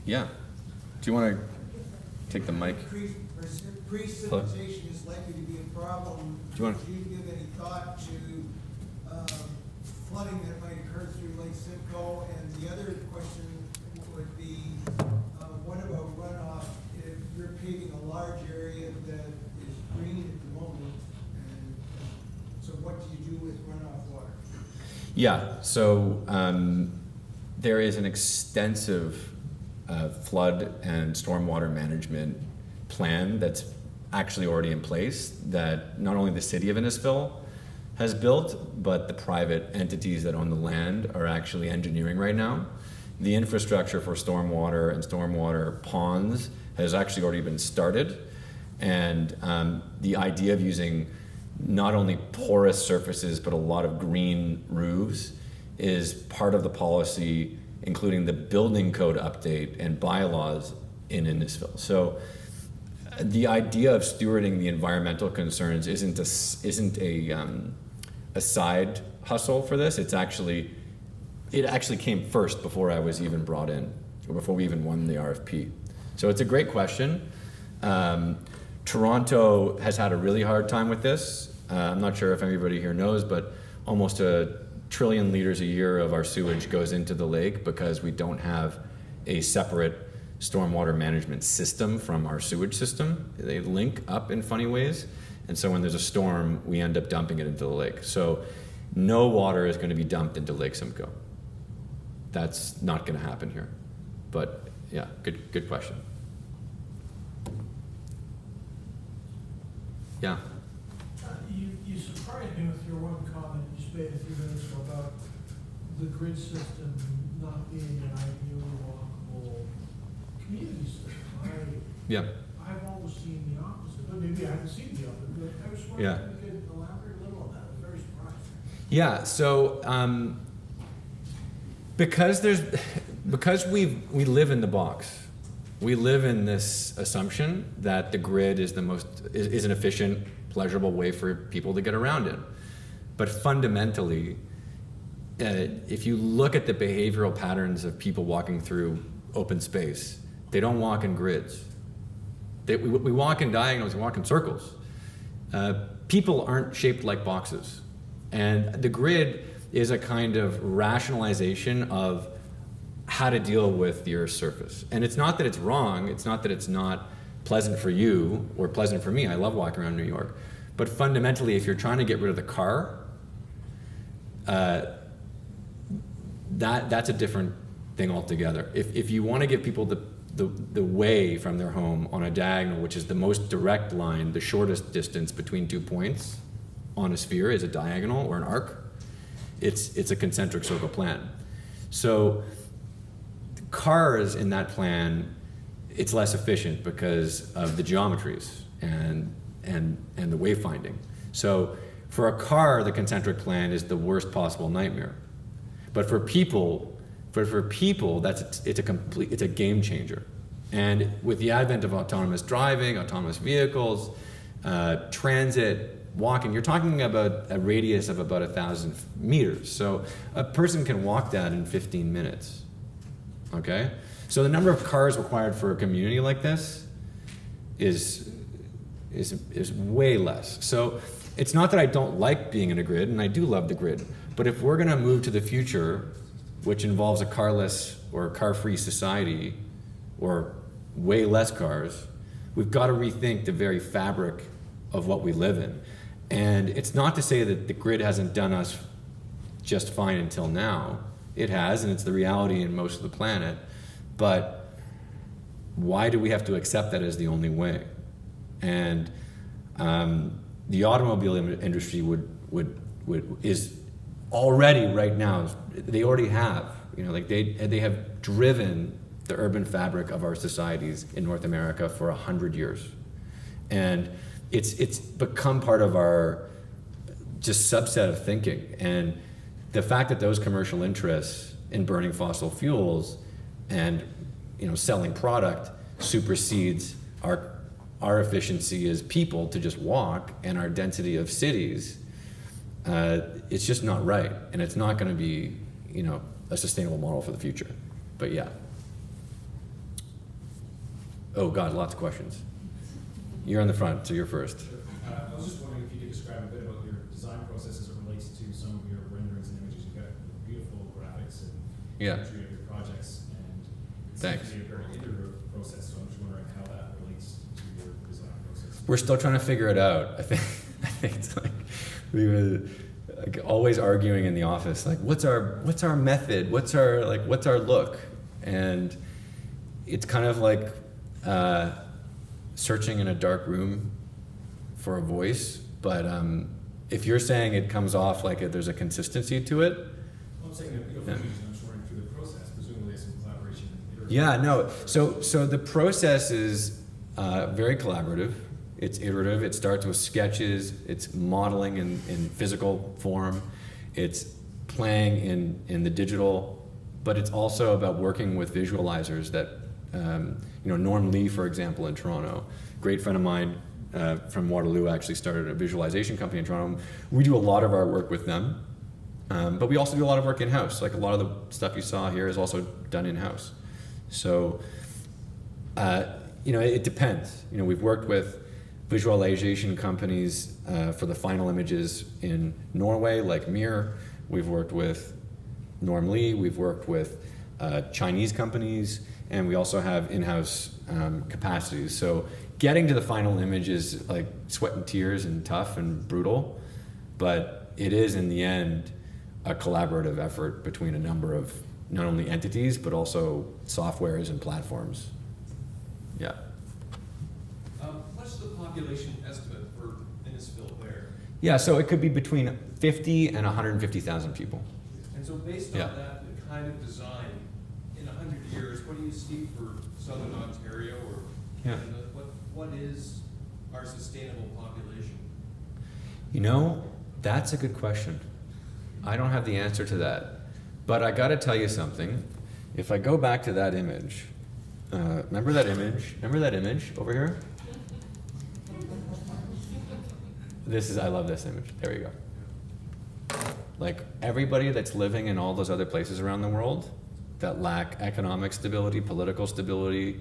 Yeah. Do you want to take the mic? Precipitation is likely to be a problem. Do you want Did you give any thought to flooding that might occur through Lake Simcoe? And the other question would be, what about runoff if you're paving a large area that is green at the moment? And so what do you do with runoff water? Yeah, so there is an extensive flood and stormwater management plan that's actually already in place that not only the city of Innisfil has built, but the private entities that own the land are actually engineering right now. The infrastructure for stormwater and stormwater ponds has actually already been started. And the idea of using not only porous surfaces, but a lot of green roofs is part of the policy, including the building code update and bylaws in Innisfil. So the idea of stewarding the environmental concerns isn't a side hustle for this. It actually came first before I was even brought in, or before we even won the RFP. So it's a great question. Toronto has had a really hard time with this. I'm not sure if anybody here knows, but almost 1 trillion liters a year of our sewage goes into the lake because we don't have a separate stormwater management system from our sewage system. They link up in funny ways. And so when there's a storm, we end up dumping it into the lake. So no water is going to be dumped into Lake Simcoe. That's not going to happen here. But yeah, good question. Yeah. You surprised me with your one comment you just made a few minutes ago about the grid system not being an ideal walkable community system. Yeah. I've always seen the opposite, but maybe I haven't seen the other. But I was wondering if you could elaborate a little on that. I was very surprised. Yeah. So because we live in the box. We live in this assumption that the grid is is an efficient, pleasurable way for people to get around in. But fundamentally, if you look at the behavioral patterns of people walking through open space, they don't walk in grids. We walk in diagonals, we walk in circles. People aren't shaped like boxes. And the grid is a kind of rationalization of how to deal with the Earth's surface. And it's not that it's wrong, it's not that it's not pleasant for you or pleasant for me. I love walking around New York. But fundamentally, if you're trying to get rid of the car, that's a different thing altogether. If you want to give people the way from their home on a diagonal, which is the most direct line, the shortest distance between 2 points on a sphere is a diagonal or an arc, it's a concentric circle plan. So cars in that plan, it's less efficient because of the geometries and the wayfinding. So for a car, the concentric plan is the worst possible nightmare. But for people, it's a game changer. And with the advent of autonomous driving, autonomous vehicles, transit, walking, you're talking about a radius of about 1,000 meters. So a person can walk that in 15 minutes. Okay? So the number of cars required for a community like this is way less. So it's not that I don't like being in a grid, and I do love the grid, but if we're gonna move to the future, which involves a carless or car-free society, or way less cars, we've got to rethink the very fabric of what we live in. And it's not to say that the grid hasn't done us just fine until now. It has, and it's the reality in most of the planet. But why do we have to accept that as the only way? And the automobile industry is already right now, they already have, like they have driven the urban fabric of our societies in North America for 100 years. And it's become part of our just subset of thinking. And the fact that those commercial interests in burning fossil fuels and selling product supersedes our efficiency as people to just walk and our density of cities, it's just not right. And it's not going to be a sustainable model for the future. But yeah. Oh God, lots of questions. You're on the front, so you're first. I was just wondering if you could describe a bit about your design process as it relates to some of your renderings and images. You've got beautiful graphics and imagery of your projects, and it Thanks. seems to be a very iterative process, so I'm just wondering how that relates to your design process. We're still trying to figure it out. I think it's like we were like always arguing in the office, like what's our method? What's our look? And it's kind of like searching in a dark room for a voice, but if you're saying it comes off like there's a consistency to it. Well, I'm saying that I'm just wondering through the process, presumably there's some collaboration. Yeah, no. So the process is very collaborative. It's iterative. It starts with sketches. It's modeling in physical form. It's playing in the digital, but it's also about working with visualizers that, Norm Lee, for example, in Toronto, great friend of mine from Waterloo, actually started a visualization company in Toronto. We do a lot of our work with them, but we also do a lot of work in-house. Like a lot of the stuff you saw here is also done in-house. So, it depends. We've worked with visualization companies for the final images in Norway, like Mir. We've worked with Norm Lee. We've worked with Chinese companies, and we also have in-house capacities. So getting to the final image is like sweat and tears and tough and brutal, but it is in the end a collaborative effort between a number of not only entities, but also softwares and platforms. Yeah. What's the population estimate for Innisfil there? Yeah, so it could be between 50 and 150,000 people. And so based on that, the kind of design, in 100 years, what do you see for Southern Ontario or Canada? What is our sustainable population? That's a good question. I don't have the answer to that. But I gotta tell you something. If I go back to that image, remember that image? Remember that image over here? I love this image. There you go. Like everybody that's living in all those other places around the world that lack economic stability, political stability,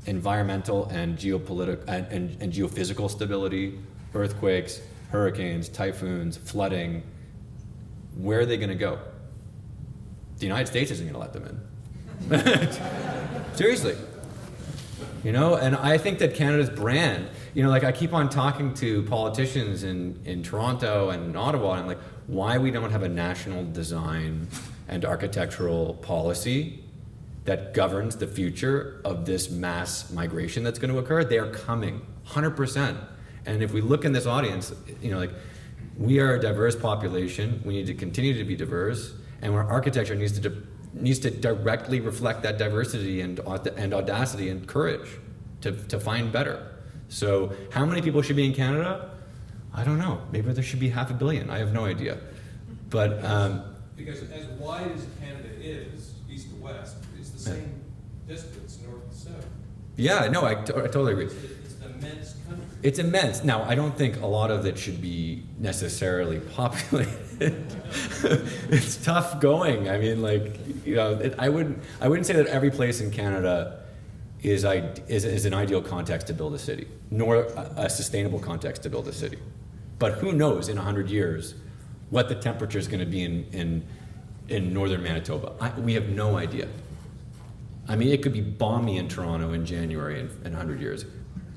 environmental and geopolitical and geophysical stability, earthquakes, hurricanes, typhoons, flooding, where are they going to go? The United States isn't going to let them in. Seriously. And I think that Canada's brand, I keep on talking to politicians in Toronto and in Ottawa, and I'm like, why we don't have a national design and architectural policy that governs the future of this mass migration that's going to occur. They are coming, 100%. And if we look in this audience, we are a diverse population. We need to continue to be diverse, and our architecture needs to directly reflect that diversity and audacity and courage to find better. So how many people should be in Canada? I don't know. Maybe there should be 500 million. I have no idea. But because as wide as Canada is, east to west, it's the same distance north to south. Yeah, no, I totally agree. It's an immense country. It's immense. Now, I don't think a lot of it should be necessarily populated. It's tough going. I mean, like, you know, I wouldn't say that every place in Canada is an ideal context to build a city, nor a sustainable context to build a city. But who knows in 100 years what the temperature is going to be in northern Manitoba? We have no idea. I mean, it could be balmy in Toronto in January in 100 years.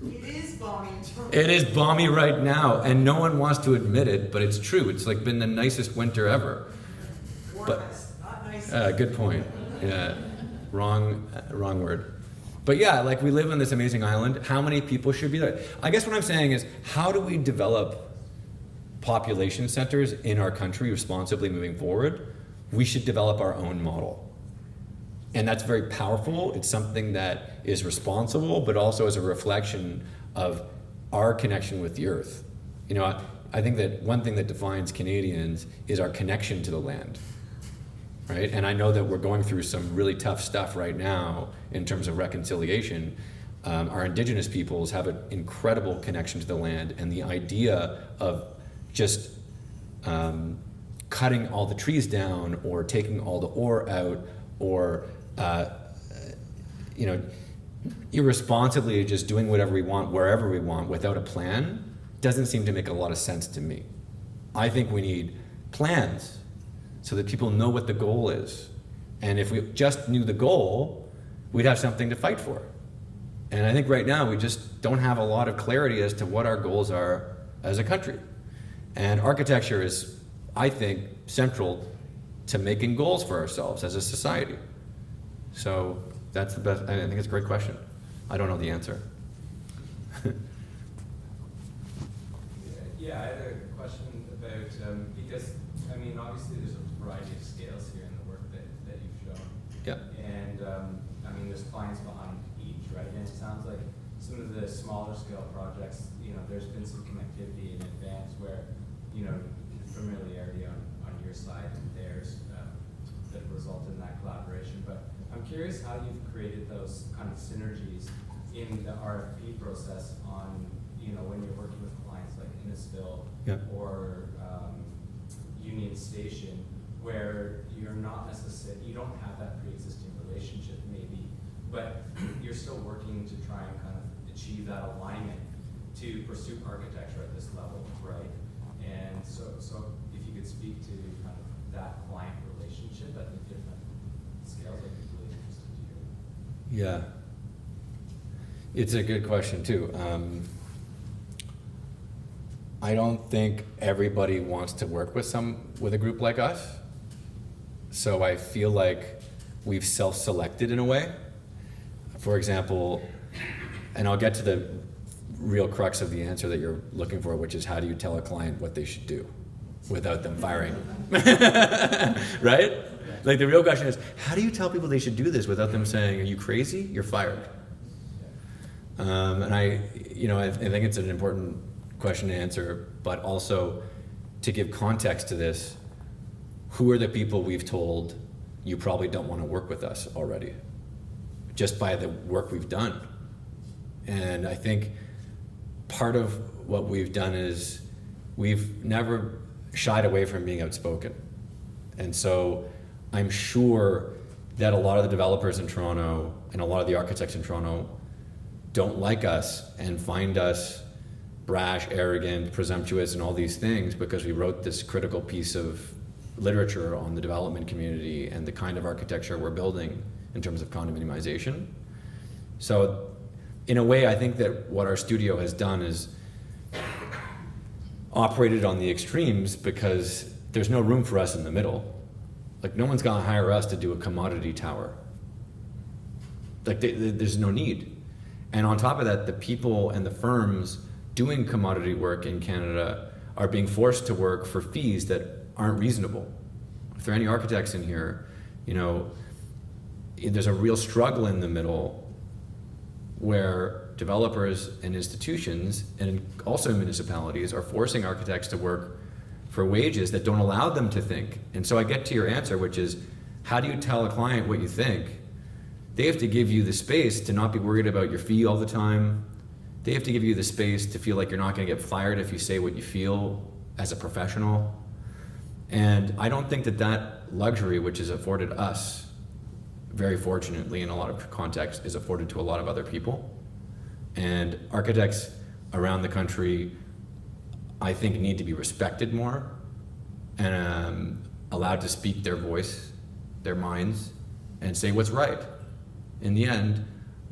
It is balmy in Toronto. It is balmy right now, and no one wants to admit it, but it's true. It's like been the nicest winter ever. Warmest, not nice. Good point. Yeah, wrong word. But yeah, like we live on this amazing island. How many people should be there? I guess what I'm saying is, how do we develop population centers in our country responsibly moving forward? We should develop our own model. And that's very powerful. It's something that is responsible, but also is a reflection of our connection with the earth. You know, I think that one thing that defines Canadians is our connection to the land, right? And I know that we're going through some really tough stuff right now in terms of reconciliation. Our Indigenous peoples have an incredible connection to the land, and the idea of just cutting all the trees down or taking all the ore out or you know, irresponsibly just doing whatever we want, wherever we want, without a plan, doesn't seem to make a lot of sense to me. I think we need plans so that people know what the goal is. And if we just knew the goal, we'd have something to fight for. And I think right now we just don't have a lot of clarity as to what our goals are as a country. And architecture is, I think, central to making goals for ourselves as a society. So that's the best. I think it's a great question. I don't know the answer. Yeah, I had a question about, because, I mean, obviously there's a variety of scales here in the work that you've shown. Yeah. And, I mean, there's clients behind each, right? And it sounds like some of the smaller scale projects, you know, there's been some connectivity in advance where, you know, familiarity on your side and theirs that resulted in that collaboration. But I'm curious how you've created those kind of synergies in the RFP process on, you know, when you're working with clients like Innisfil or Union Station, where you're not necessarily, you don't have that pre-existing relationship maybe, but you're still working to try and kind of achieve that alignment to pursue architecture at this level, right? And so if you could speak to kind of that client relationship at the different scales, I'd be really interested to hear. Yeah. It's a good question too. I don't think everybody wants to work with a group like us. So I feel like we've self-selected in a way. For example, and I'll get to the real crux of the answer that you're looking for, which is how do you tell a client what they should do without them firing them? Right? Like the real question is, how do you tell people they should do this without them saying, are you crazy? You're fired. And I think it's an important question to answer, but also to give context to this, who are the people we've told you probably don't want to work with us already, just by the work we've done? And I think part of what we've done is we've never shied away from being outspoken. And so I'm sure that a lot of the developers in Toronto and a lot of the architects in Toronto don't like us and find us brash, arrogant, presumptuous, and all these things because we wrote this critical piece of literature on the development community and the kind of architecture we're building in terms of condominiumization. So in a way, I think that what our studio has done is operated on the extremes because there's no room for us in the middle. Like no one's gonna hire us to do a commodity tower. Like there's no need. And on top of that, the people and the firms doing commodity work in Canada are being forced to work for fees that aren't reasonable. If there are any architects in here, you know, there's a real struggle in the middle where developers and institutions and also municipalities are forcing architects to work for wages that don't allow them to think. And so I get to your answer, which is, how do you tell a client what you think? They have to give you the space to not be worried about your fee all the time, They have to give you the space to feel like you're not going to get fired if you say what you feel as a professional. And I don't think that that luxury, which is afforded us, very fortunately in a lot of contexts, is afforded to a lot of other people. And architects around the country, I think, need to be respected more and allowed to speak their voice, their minds, and say what's right. In the end,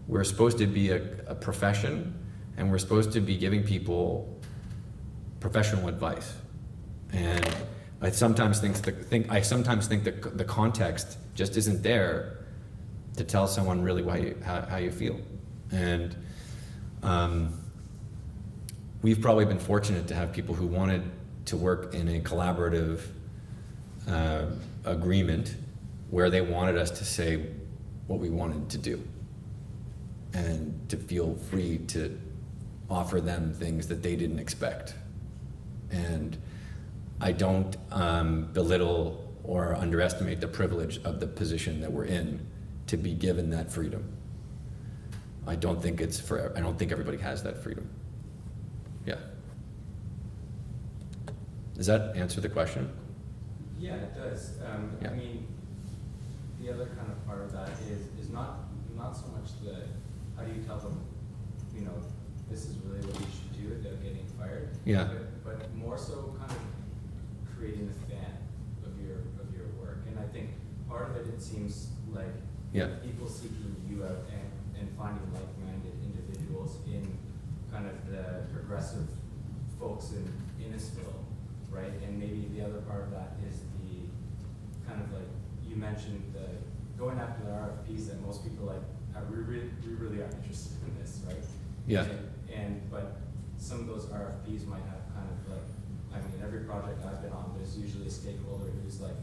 we're supposed to be a profession, and we're supposed to be giving people professional advice. And I sometimes think the context just isn't there to tell someone really how you feel. And we've probably been fortunate to have people who wanted to work in a collaborative agreement where they wanted us to say what we wanted to do and to feel free to offer them things that they didn't expect. And I don't belittle or underestimate the privilege of the position that we're in to be given that freedom. I don't think everybody has that freedom. Yeah. Does that answer the question? Yeah, it does. Yeah. I mean, the other kind of part of that is not so much the, how do you tell them, you know, this is really what you should do without getting fired. Yeah. But more so kind of creating a fan of your work. And I think part of it seems like people seeking you out and finding like-minded individuals in kind of the progressive folks in Innisfil, right? And maybe the other part of that is the kind of like, you mentioned the going after the RFPs that most people like, we really are interested in this, right? Yeah. But some of those RFPs might have kind of like, I mean, every project I've been on, there's usually a stakeholder who's like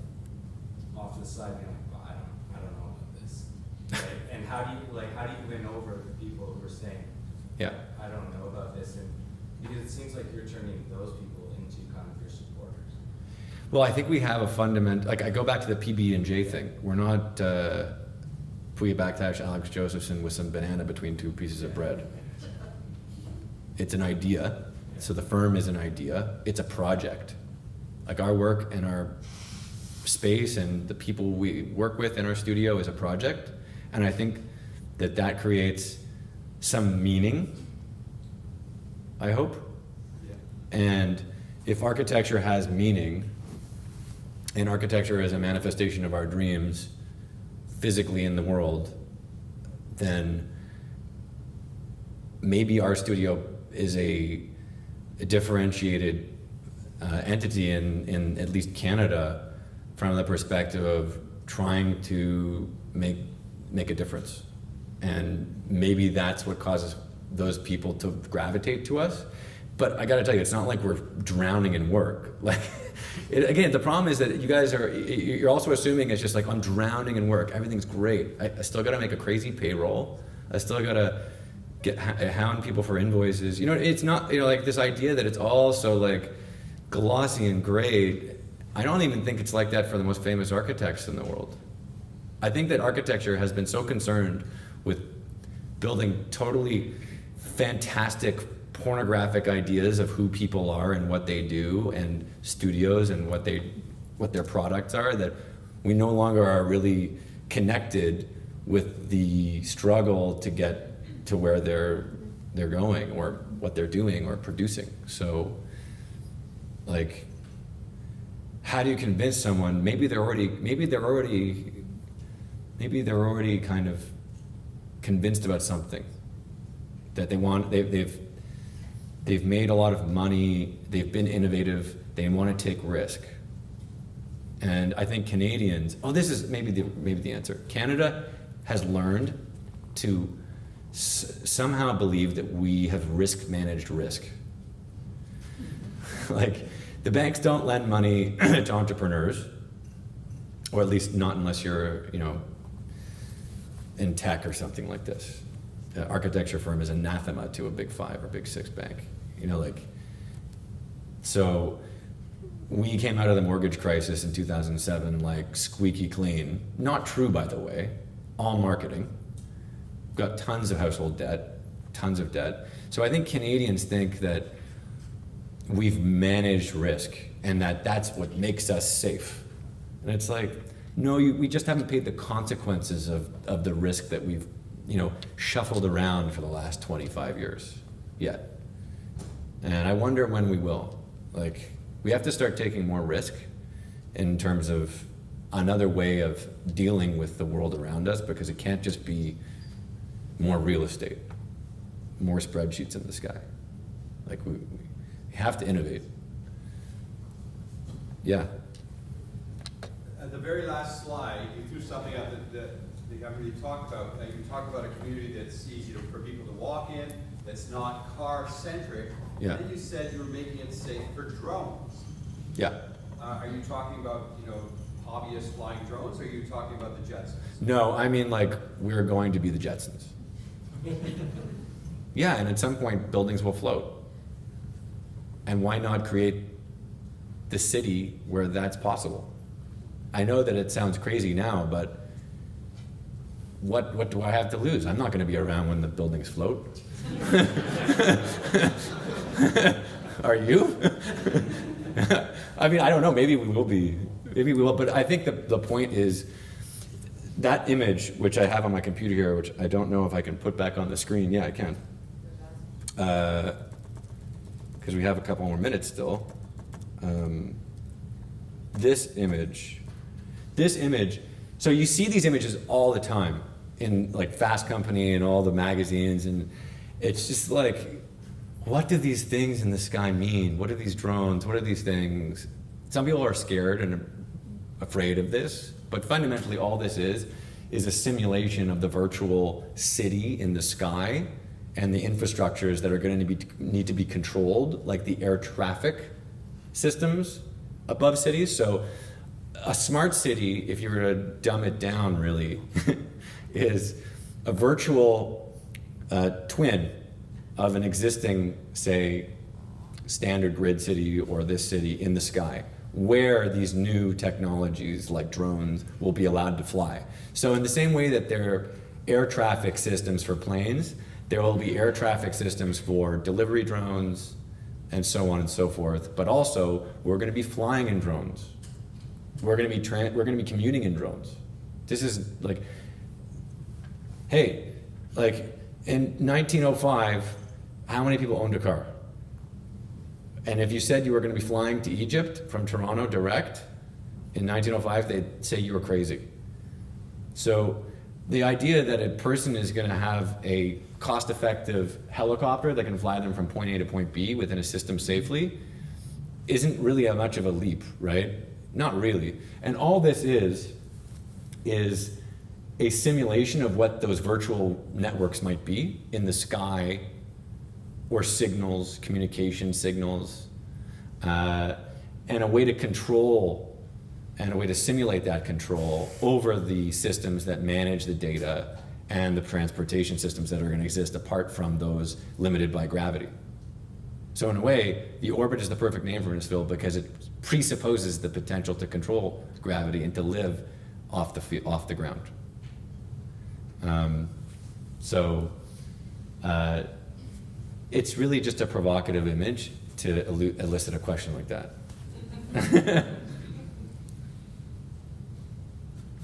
off to the side being like, well, I don't know about this. Right? And how do you win over the people who are saying, I don't know about this? And because it seems like you're turning those people into kind of your supporters. Well, I think we have a fundamental, like I go back to the PB&J thing. We're not put you back to Alex Josephson with some banana between two pieces of bread. It's an idea. So the firm is an idea. It's a project. Like our work and our space and the people we work with in our studio is a project. And I think that creates some meaning, I hope. Yeah. And if architecture has meaning, and architecture is a manifestation of our dreams physically in the world, then maybe our studio is a differentiated entity in at least Canada from the perspective of trying to make a difference. And maybe that's what causes those people to gravitate to us. But I gotta tell you, it's not like we're drowning in work. Like, again, the problem is that you guys you're also assuming it's just like, I'm drowning in work, everything's great. I still gotta make a crazy payroll. I still gotta hound people for invoices. You know, it's not, you know, like this idea that it's all so like glossy and great. I don't even think it's like that for the most famous architects in the world. I think that architecture has been so concerned with building totally fantastic pornographic ideas of who people are and what they do, and studios and what their products are, that we no longer are really connected with the struggle to get to where they're going or what they're doing or producing. So, like, how do you convince someone? Maybe they're already kind of convinced about something that they want. They've made a lot of money. They've been innovative. They want to take risk. And I think Canadians. Oh, this is maybe the answer. Canada has learned to somehow believe that we have managed risk. Like, the banks don't lend money to entrepreneurs, or at least not unless you're, you know, in tech or something like this. The architecture firm is anathema to a Big 5 or Big 6 bank. You know, like, so we came out of the mortgage crisis in 2007 like squeaky clean. Not true, by the way. All marketing. Got tons of household debt, tons of debt. So I think Canadians think that we've managed risk and that's what makes us safe. And it's like, no, we just haven't paid the consequences of the risk that we've, shuffled around for the last 25 years yet. And I wonder when we will. Like, we have to start taking more risk in terms of another way of dealing with the world around us, because it can't just be more real estate, more spreadsheets in the sky. Like, we have to innovate. Yeah. At the very last slide, you threw something out that we haven't really talked about. You talked about a community that's easy for people to walk in, that's not car-centric. Yeah. And then you said you were making it safe for drones. Yeah. Are you talking about, hobbyists flying drones, or are you talking about the Jetsons? No, I mean, like, we're going to be the Jetsons. Yeah, and at some point, buildings will float. And why not create the city where that's possible? I know that it sounds crazy now, but what do I have to lose? I'm not going to be around when the buildings float. Are you? I mean, I don't know. Maybe we will be. Maybe we will. But I think the point is that image, which I have on my computer here, which I don't know if I can put back on the screen. Yeah, I can. Because we have a couple more minutes still. This image. So you see these images all the time in like Fast Company and all the magazines, and it's just like, what do these things in the sky mean? What are these drones? What are these things? Some people are scared and afraid of this, but fundamentally all this is a simulation of the virtual city in the sky and the infrastructures that are going to need to be controlled, like the air traffic systems above cities. So a smart city, if you were to dumb it down really, is a virtual twin of an existing, say, standard grid city or this city in the sky, where these new technologies like drones will be allowed to fly. So in the same way that there are air traffic systems for planes, there will be air traffic systems for delivery drones and so on and so forth. But also, we're going to be flying in drones. We're going to be commuting in drones. This is like, hey, like in 1905, how many people owned a car? And if you said you were going to be flying to Egypt from Toronto direct in 1905, they'd say you were crazy. So the idea that a person is going to have a cost-effective helicopter that can fly them from point A to point B within a system safely isn't really much of a leap, right? Not really. And all this is a simulation of what those virtual networks might be in the sky, or signals, communication signals, and a way to control and a way to simulate that control over the systems that manage the data and the transportation systems that are going to exist apart from those limited by gravity. So in a way, the orbit is the perfect name for this field because it presupposes the potential to control gravity and to live off the ground. It's really just a provocative image to elicit a question like that.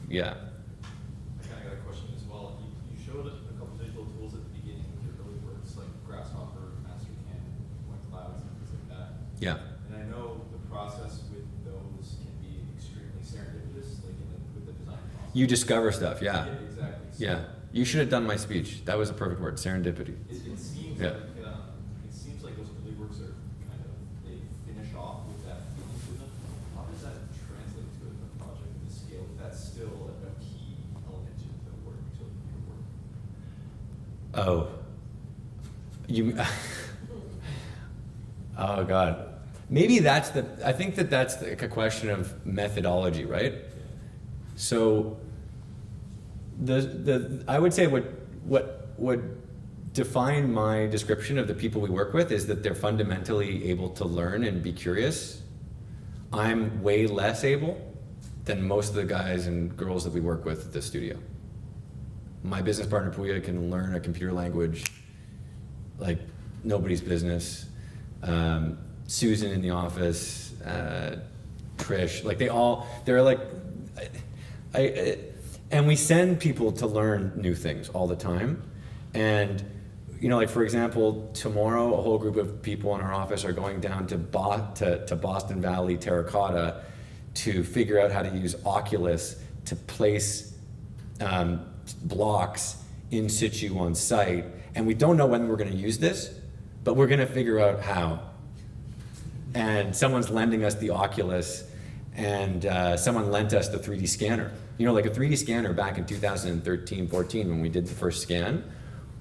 Yeah. I kind of got a question as well. You showed a couple digital tools at the beginning with your early works, like Grasshopper, Mastercam, Point Clouds, and things like that. Yeah. And I know the process with those can be extremely serendipitous, like with the design process. You discover stuff, yeah. Yeah, exactly. So Yeah. You should have done my speech. That was a perfect word, serendipity. It seems Yeah. like those early works are kind of, they finish off with that feeling to them. How does that translate to a project of this scale? That's still a key element to the work, to your work. Oh. Oh God. Maybe I think that's a question of methodology, right? So I would say what would define my description of the people we work with is that they're fundamentally able to learn and be curious. I'm way less able than most of the guys and girls that we work with at the studio. My business partner Puya can learn a computer language like nobody's business. Susan in the office, Trish, like they're like, and we send people to learn new things all the time. And, you know, like for example, tomorrow a whole group of people in our office are going down to Boston Valley Terracotta to figure out how to use Oculus to place blocks in situ on site. And we don't know when we're gonna use this, but we're gonna figure out how. And someone's lending us the Oculus, and someone lent us the 3D scanner. You know, like a 3D scanner back in 2013, 14, when we did the first scan,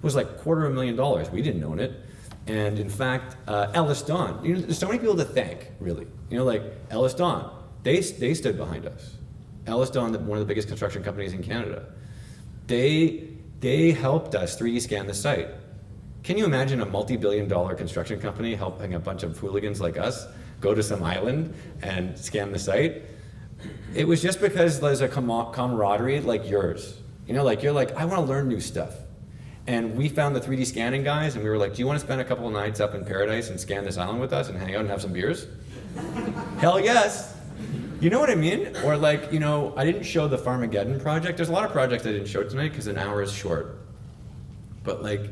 was like $250,000. We didn't own it. And in fact, Ellis Don, you know, there's so many people to thank, really. You know, like Ellis Don, they stood behind us. Ellis Don, one of the biggest construction companies in Canada, they helped us 3D scan the site. Can you imagine a multi-billion-dollar construction company helping a bunch of hooligans like us go to some island and scan the site? It was just because there's a camaraderie like yours. You know, like you're like, I want to learn new stuff. And we found the 3D scanning guys, and we were like, do you want to spend a couple of nights up in paradise and scan this island with us and hang out and have some beers? Hell yes. You know what I mean? Or like, you know, I didn't show the Farmageddon project. There's a lot of projects I didn't show tonight because an hour is short. But like,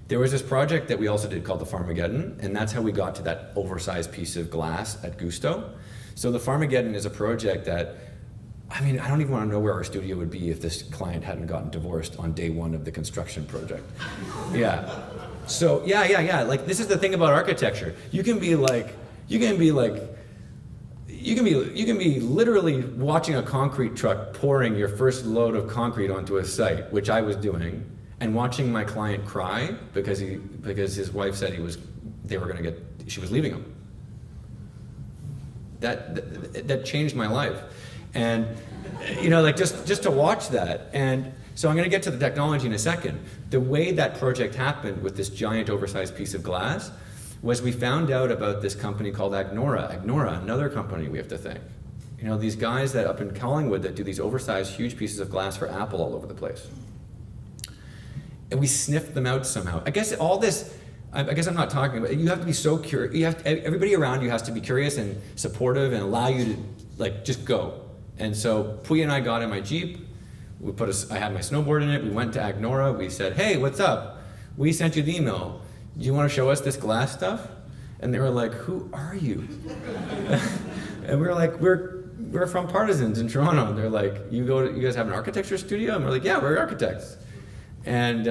there was this project that we also did called the Farmageddon, and that's how we got to that oversized piece of glass at Gusto. So the Farmageddon is a project that, I mean, I don't even want to know where our studio would be if this client hadn't gotten divorced on day one of the construction project. Yeah. So yeah. Like, this is the thing about architecture. You can be literally watching a concrete truck pouring your first load of concrete onto a site, which I was doing, and watching my client cry because his wife said she was leaving him. That changed my life. And, you know, like just to watch that. And so I'm gonna get to the technology in a second. The way that project happened with this giant oversized piece of glass was we found out about this company called Agnora, another company we have to thank. You know, these guys that up in Collingwood that do these oversized huge pieces of glass for Apple all over the place. And we sniffed them out somehow. I guess I'm not talking about, you have to be so curious, everybody around you has to be curious and supportive and allow you to, like, just go. And so Puya and I got in my Jeep, I had my snowboard in it, we went to Agnora, we said, hey, what's up? We sent you the email. Do you want to show us this glass stuff? And they were like, who are you? And we were like, we're from Partisans in Toronto. And they're like, you guys have an architecture studio? And we're like, yeah, we're architects. And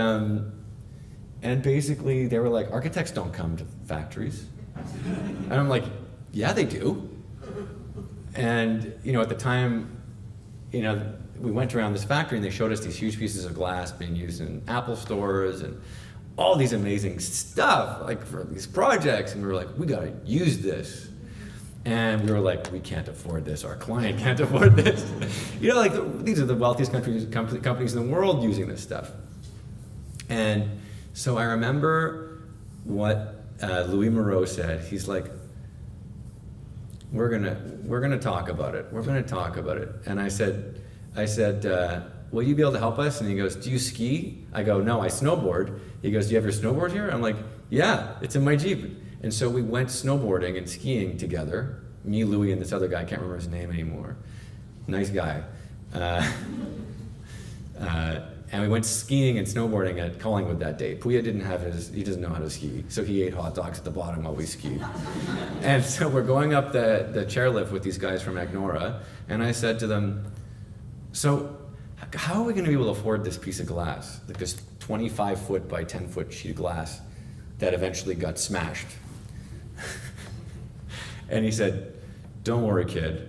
basically they were like, architects don't come to factories. And I'm like, yeah, they do. And, you know, at the time, you know, we went around this factory and they showed us these huge pieces of glass being used in Apple stores and all these amazing stuff, like for these projects. And we were like, we gotta use this. And we were like, we can't afford this. Our client can't afford this. You know, like these are the wealthiest companies in the world using this stuff. And so I remember what Louis Moreau said. He's like, we're gonna talk about it. We're gonna talk about it. And I said, will you be able to help us? And he goes, do you ski? I go, no, I snowboard. He goes, do you have your snowboard here? I'm like, yeah, it's in my Jeep. And so we went snowboarding and skiing together. Me, Louis, and this other guy, I can't remember his name anymore. Nice guy. And we went skiing and snowboarding at Collingwood that day. Puya he doesn't know how to ski, so he ate hot dogs at the bottom while we skied. And so we're going up the chairlift with these guys from Agnora, and I said to them, so how are we gonna be able to afford this piece of glass? Like this 25-foot by 10-foot sheet of glass that eventually got smashed. And he said, don't worry, kid.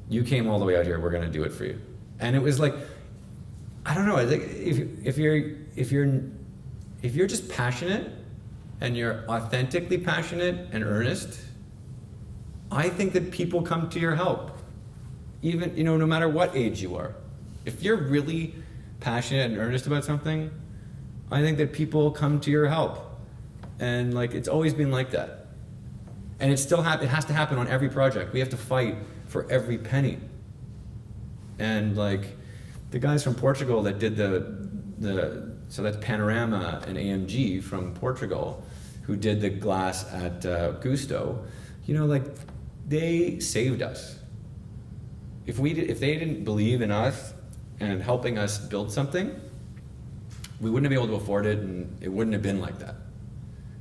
You came all the way out here, we're gonna do it for you. And it was like, I don't know, I think if you're just passionate and you're authentically passionate and earnest, I think that people come to your help. Even, you know, no matter what age you are. If you're really passionate and earnest about something, I think that people come to your help. And like, it's always been like that. And it has to happen on every project. We have to fight for every penny. And like, the guys from Portugal that did the So that's Panorama and AMG from Portugal, who did the glass at Gusto. You know, like, they saved us. If they didn't believe in us and helping us build something, we wouldn't have been able to afford it, and it wouldn't have been like that.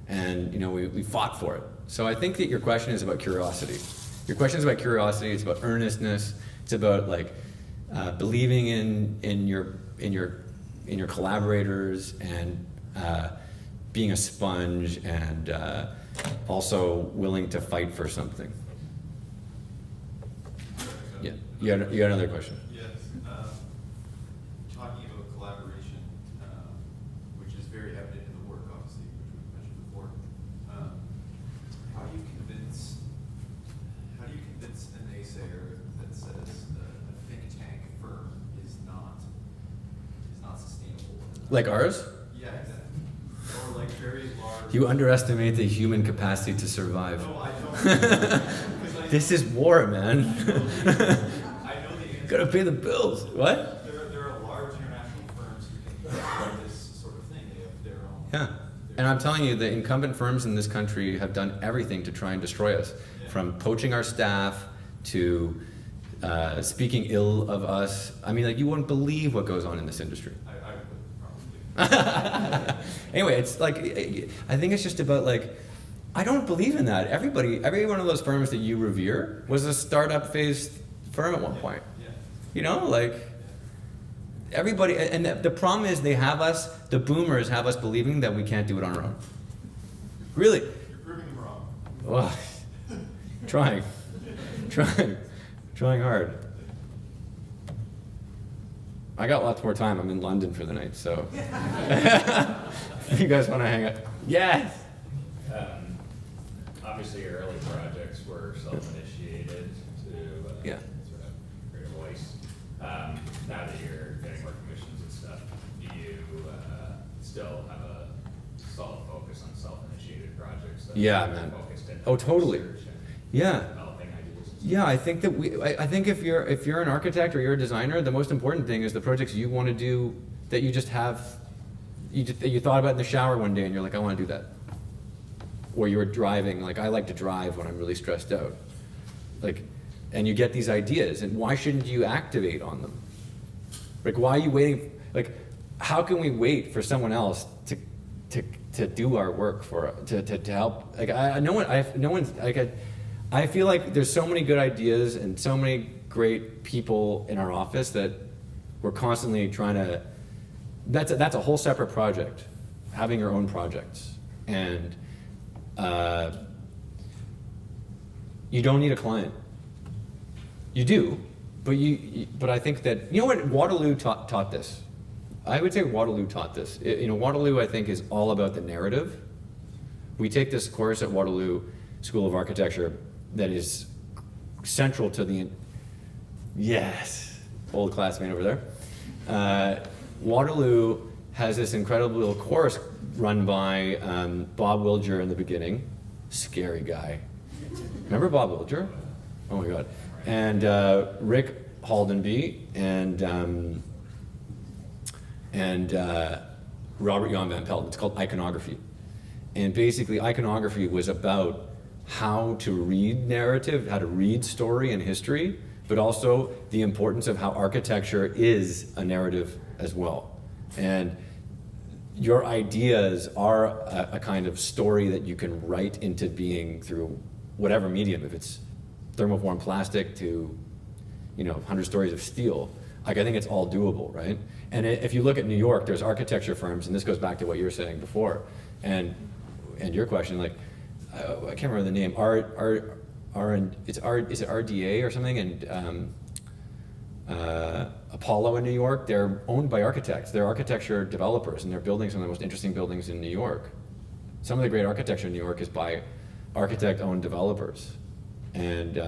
And, you know, we fought for it. So I think that your question is about curiosity. Your question is about curiosity. It's about earnestness. It's about, like, believing in your collaborators, and being a sponge, and also willing to fight for something. Yeah, you got another question? Yes. Talking about collaboration, which is very evident in the work, obviously, which we've mentioned before. How do you convince an naysayer that says a think tank firm is not sustainable? Like ours? Yeah, exactly. Or like very large. You underestimate the human capacity to survive. No, I don't. This is war, man. I know the answer. Gotta pay the bills. What? There are large international firms who can do this sort of thing. They have their own. Yeah. And I'm telling you, the incumbent firms in this country have done everything to try and destroy us. Yeah. From poaching our staff to speaking ill of us. I mean, like, you wouldn't believe what goes on in this industry. I would probably. Anyway, it's like, I think it's just about, like, I don't believe in that. Every one of those firms that you revere was a startup phase firm at one point. Yeah. You know, like, everybody, and the problem is they have us, the boomers have us believing that we can't do it on our own. Really? You're proving them wrong. Well, trying hard. I got lots more time. I'm in London for the night, so. If you guys want to hang out. Yes! Obviously, your early projects were self-initiated to Yeah. sort of create a voice. Now that you're getting more commissions and stuff, do you still have a solid focus on self-initiated projects? That Yeah, are man. focused in Oh, totally. research and Yeah. developing ideas and stuff? Yeah, I think that I think if you're an architect or you're a designer, the most important thing is the projects you want to do that you just have, you thought about in the shower one day and you're like, I want to do that. Or you were driving, like, I like to drive when I'm really stressed out. Like, and you get these ideas, and why shouldn't you activate on them? Like, why are you waiting? Like, how can we wait for someone else to do our work to help? Like, I feel like there's so many good ideas and so many great people in our office that we're constantly trying to. That's a whole separate project, having your own projects, and you don't need a client. You do, but I think that, you know what, Waterloo taught this. I would say Waterloo taught this. Waterloo, I think, is all about the narrative. We take this course at Waterloo School of Architecture that is central to the, yes, old classmate over there. Waterloo has this incredible little course run by Bob Wilger in the beginning. Scary guy. Remember Bob Wilger? Oh my God. And Rick Haldenby and Robert Jan van Pelt. It's called Iconography. And basically iconography was about how to read narrative, how to read story and history, but also the importance of how architecture is a narrative as well. And your ideas are a kind of story that you can write into being through whatever medium, if it's thermoform plastic to, 100 stories of steel. Like, I think it's all doable, right? And if you look at New York, there's architecture firms, and this goes back to what you were saying before, and your question, like, I can't remember the name, is it RDA or something, and Apollo in New York, they're owned by architects. They're architecture developers, and they're building some of the most interesting buildings in New York. Some of the great architecture in New York is by architect-owned developers. And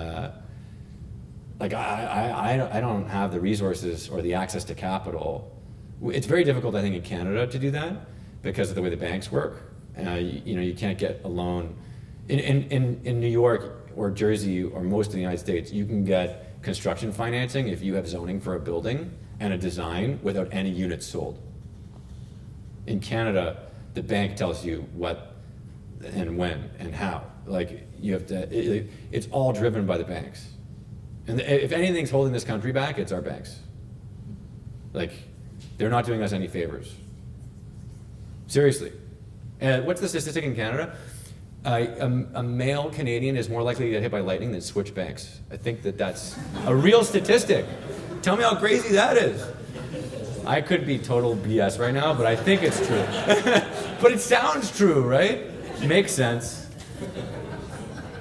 I don't have the resources or the access to capital. It's very difficult, I think, in Canada to do that because of the way the banks work. You can't get a loan. In New York or Jersey or most of the United States, you can get construction financing if you have zoning for a building and a design without any units sold. In Canada, the bank tells you what and when and how. Like, you have to, it's all driven by the banks. And if anything's holding this country back, it's our banks. Like, they're not doing us any favors. Seriously. And what's the statistic in Canada? A male Canadian is more likely to get hit by lightning than switch banks. I think that's a real statistic. Tell me how crazy that is. I could be total BS right now, but I think it's true. But it sounds true, right? Makes sense.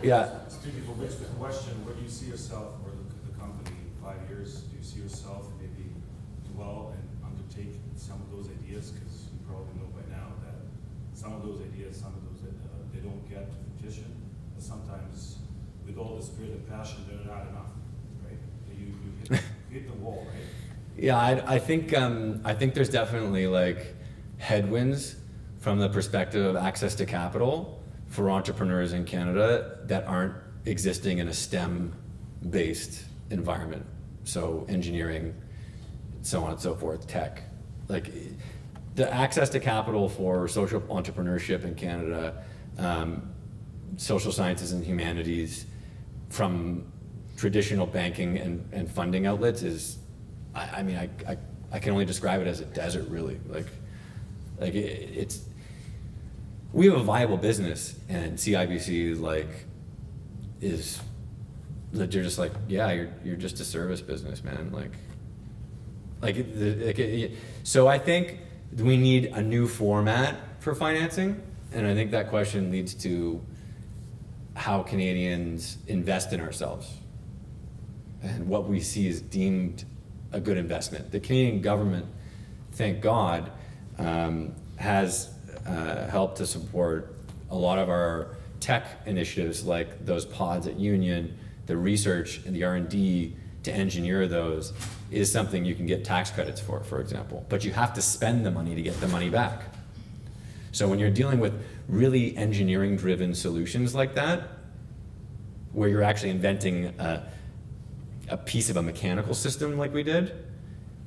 Yeah. Steve, for which the question, where do you see yourself or the company in 5 years? Do you see yourself maybe dwell and undertake some of those ideas? Because you probably know by now that some of those ideas, they don't get fruition. And sometimes with all the spirit and passion, they're not enough, right? You hit the wall, right? Yeah, I think there's definitely like headwinds from the perspective of access to capital for entrepreneurs in Canada that aren't existing in a STEM-based environment. So engineering, so on and so forth, tech. Like, the access to capital for social entrepreneurship in Canada, social sciences and humanities from traditional banking and funding outlets is, I mean, I can only describe it as a desert, really. We have a viable business, and CIBC they're just like, yeah, you're just a service business, man. So I think we need a new format for financing, and I think that question leads to how Canadians invest in ourselves and what we see is deemed a good investment. The Canadian government, thank God, has helped to support a lot of our tech initiatives, like those pods at Union. The research and the R&D to engineer those is something you can get tax credits for example. But you have to spend the money to get the money back. So when you're dealing with really engineering-driven solutions like that, where you're actually inventing a piece of a mechanical system like we did,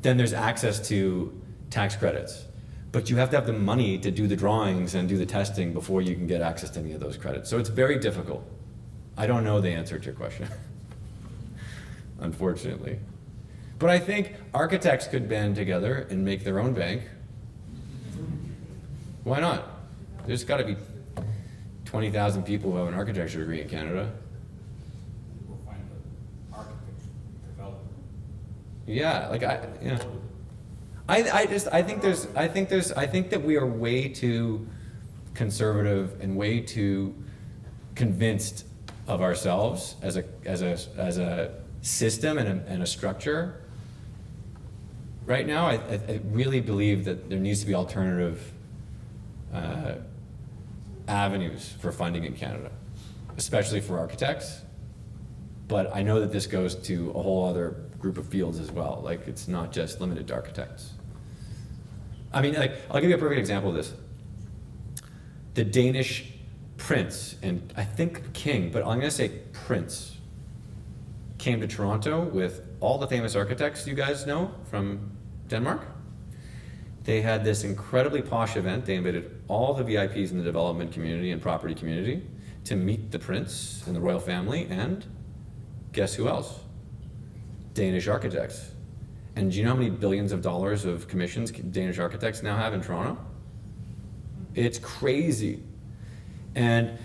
then there's access to tax credits. But you have to have the money to do the drawings and do the testing before you can get access to any of those credits. So it's very difficult. I don't know the answer to your question, unfortunately. But I think architects could band together and make their own bank. Why not? There's got to be 20,000 people who have an architecture degree in Canada. We'll find an architect, developer. Yeah, I think that we are way too conservative and way too convinced of ourselves as a system and a structure. Right now, I really believe that there needs to be alternative avenues for funding in Canada, especially for architects. But I know that this goes to a whole other group of fields as well. Like, it's not just limited to architects. I mean, I'll give you a perfect example of this. The Danish prince, and I think king, but I'm gonna say prince, came to Toronto with all the famous architects you guys know from Denmark. They had this incredibly posh event. They invited all the VIPs in the development community and property community to meet the prince and the royal family, and guess who else? Danish architects. And do you know how many billions of dollars of commissions Danish architects now have in Toronto? It's crazy. And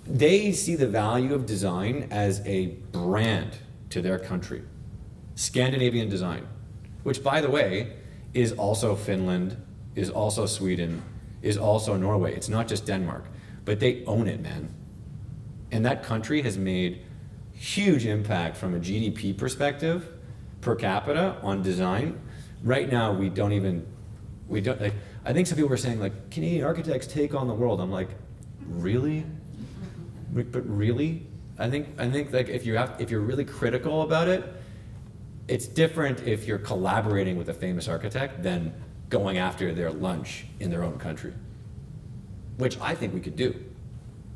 they see the value of design as a brand to their country. Scandinavian design, which, by the way, is also Finland, is also Sweden, is also Norway. It's not just Denmark, but they own it, man. And that country has made huge impact from a GDP perspective per capita on design. Right now, we don't like, I think some people were saying, like, Canadian architects take on the world. I'm like, really? But really? I think like if you're really critical about it, it's different if you're collaborating with a famous architect than going after their lunch in their own country, which I think we could do.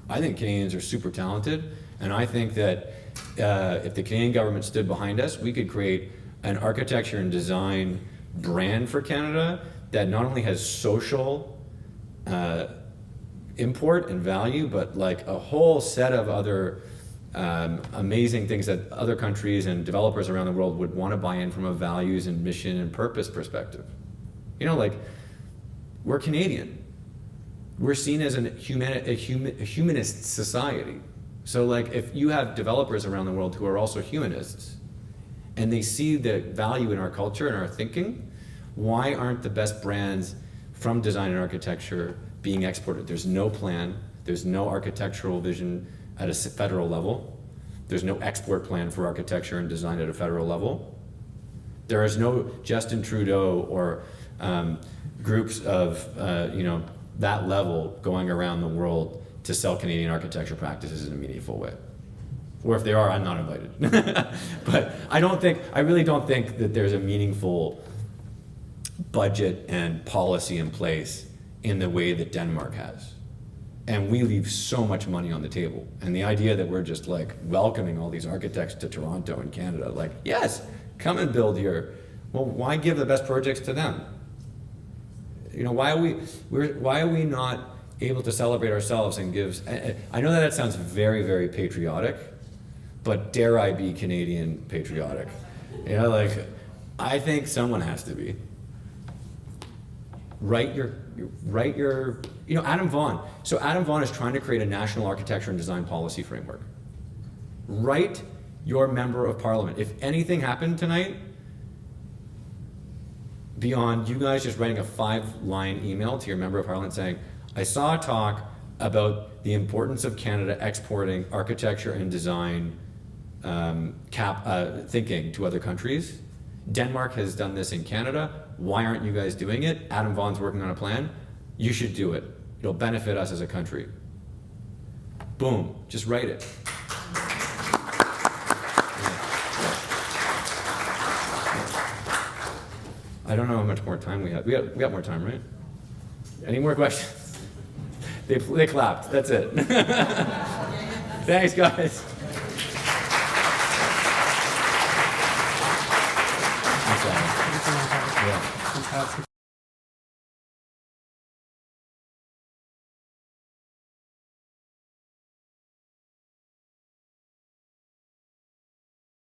I think Canadians are super talented, and I think that if the Canadian government stood behind us, we could create an architecture and design brand for Canada that not only has social import and value, but like a whole set of other amazing things that other countries and developers around the world would want to buy in from a values and mission and purpose perspective. You know, like, we're Canadian. We're seen as a humanist society. So like, if you have developers around the world who are also humanists, and they see the value in our culture and our thinking, why aren't the best brands from design and architecture being exported? There's no plan, there's no architectural vision at a federal level, there's no export plan for architecture and design at a federal level. There is no Justin Trudeau or groups of that level going around the world to sell Canadian architecture practices in a meaningful way. Or if they are, I'm not invited. But I really don't think that there's a meaningful budget and policy in place in the way that Denmark has. And we leave so much money on the table. And the idea that we're just like welcoming all these architects to Toronto and Canada, like, yes, come and build here. Well, why give the best projects to them? You know, why are we not able to celebrate ourselves and give? I know that sounds very, very patriotic, but dare I be Canadian patriotic? You know, like, I think someone has to be. Write your, Adam Vaughan. So Adam Vaughan is trying to create a national architecture and design policy framework. Write your member of parliament. If anything happened tonight, beyond you guys just writing a 5-line email to your member of parliament saying, I saw a talk about the importance of Canada exporting architecture and design thinking to other countries. Denmark has done this in Canada. Why aren't you guys doing it? Adam Vaughan's working on a plan. You should do it. It'll benefit us as a country. Boom, just write it. I don't know how much more time we have. We got more time, right? Any more questions? They clapped. That's it. Thanks, guys. Fantastic.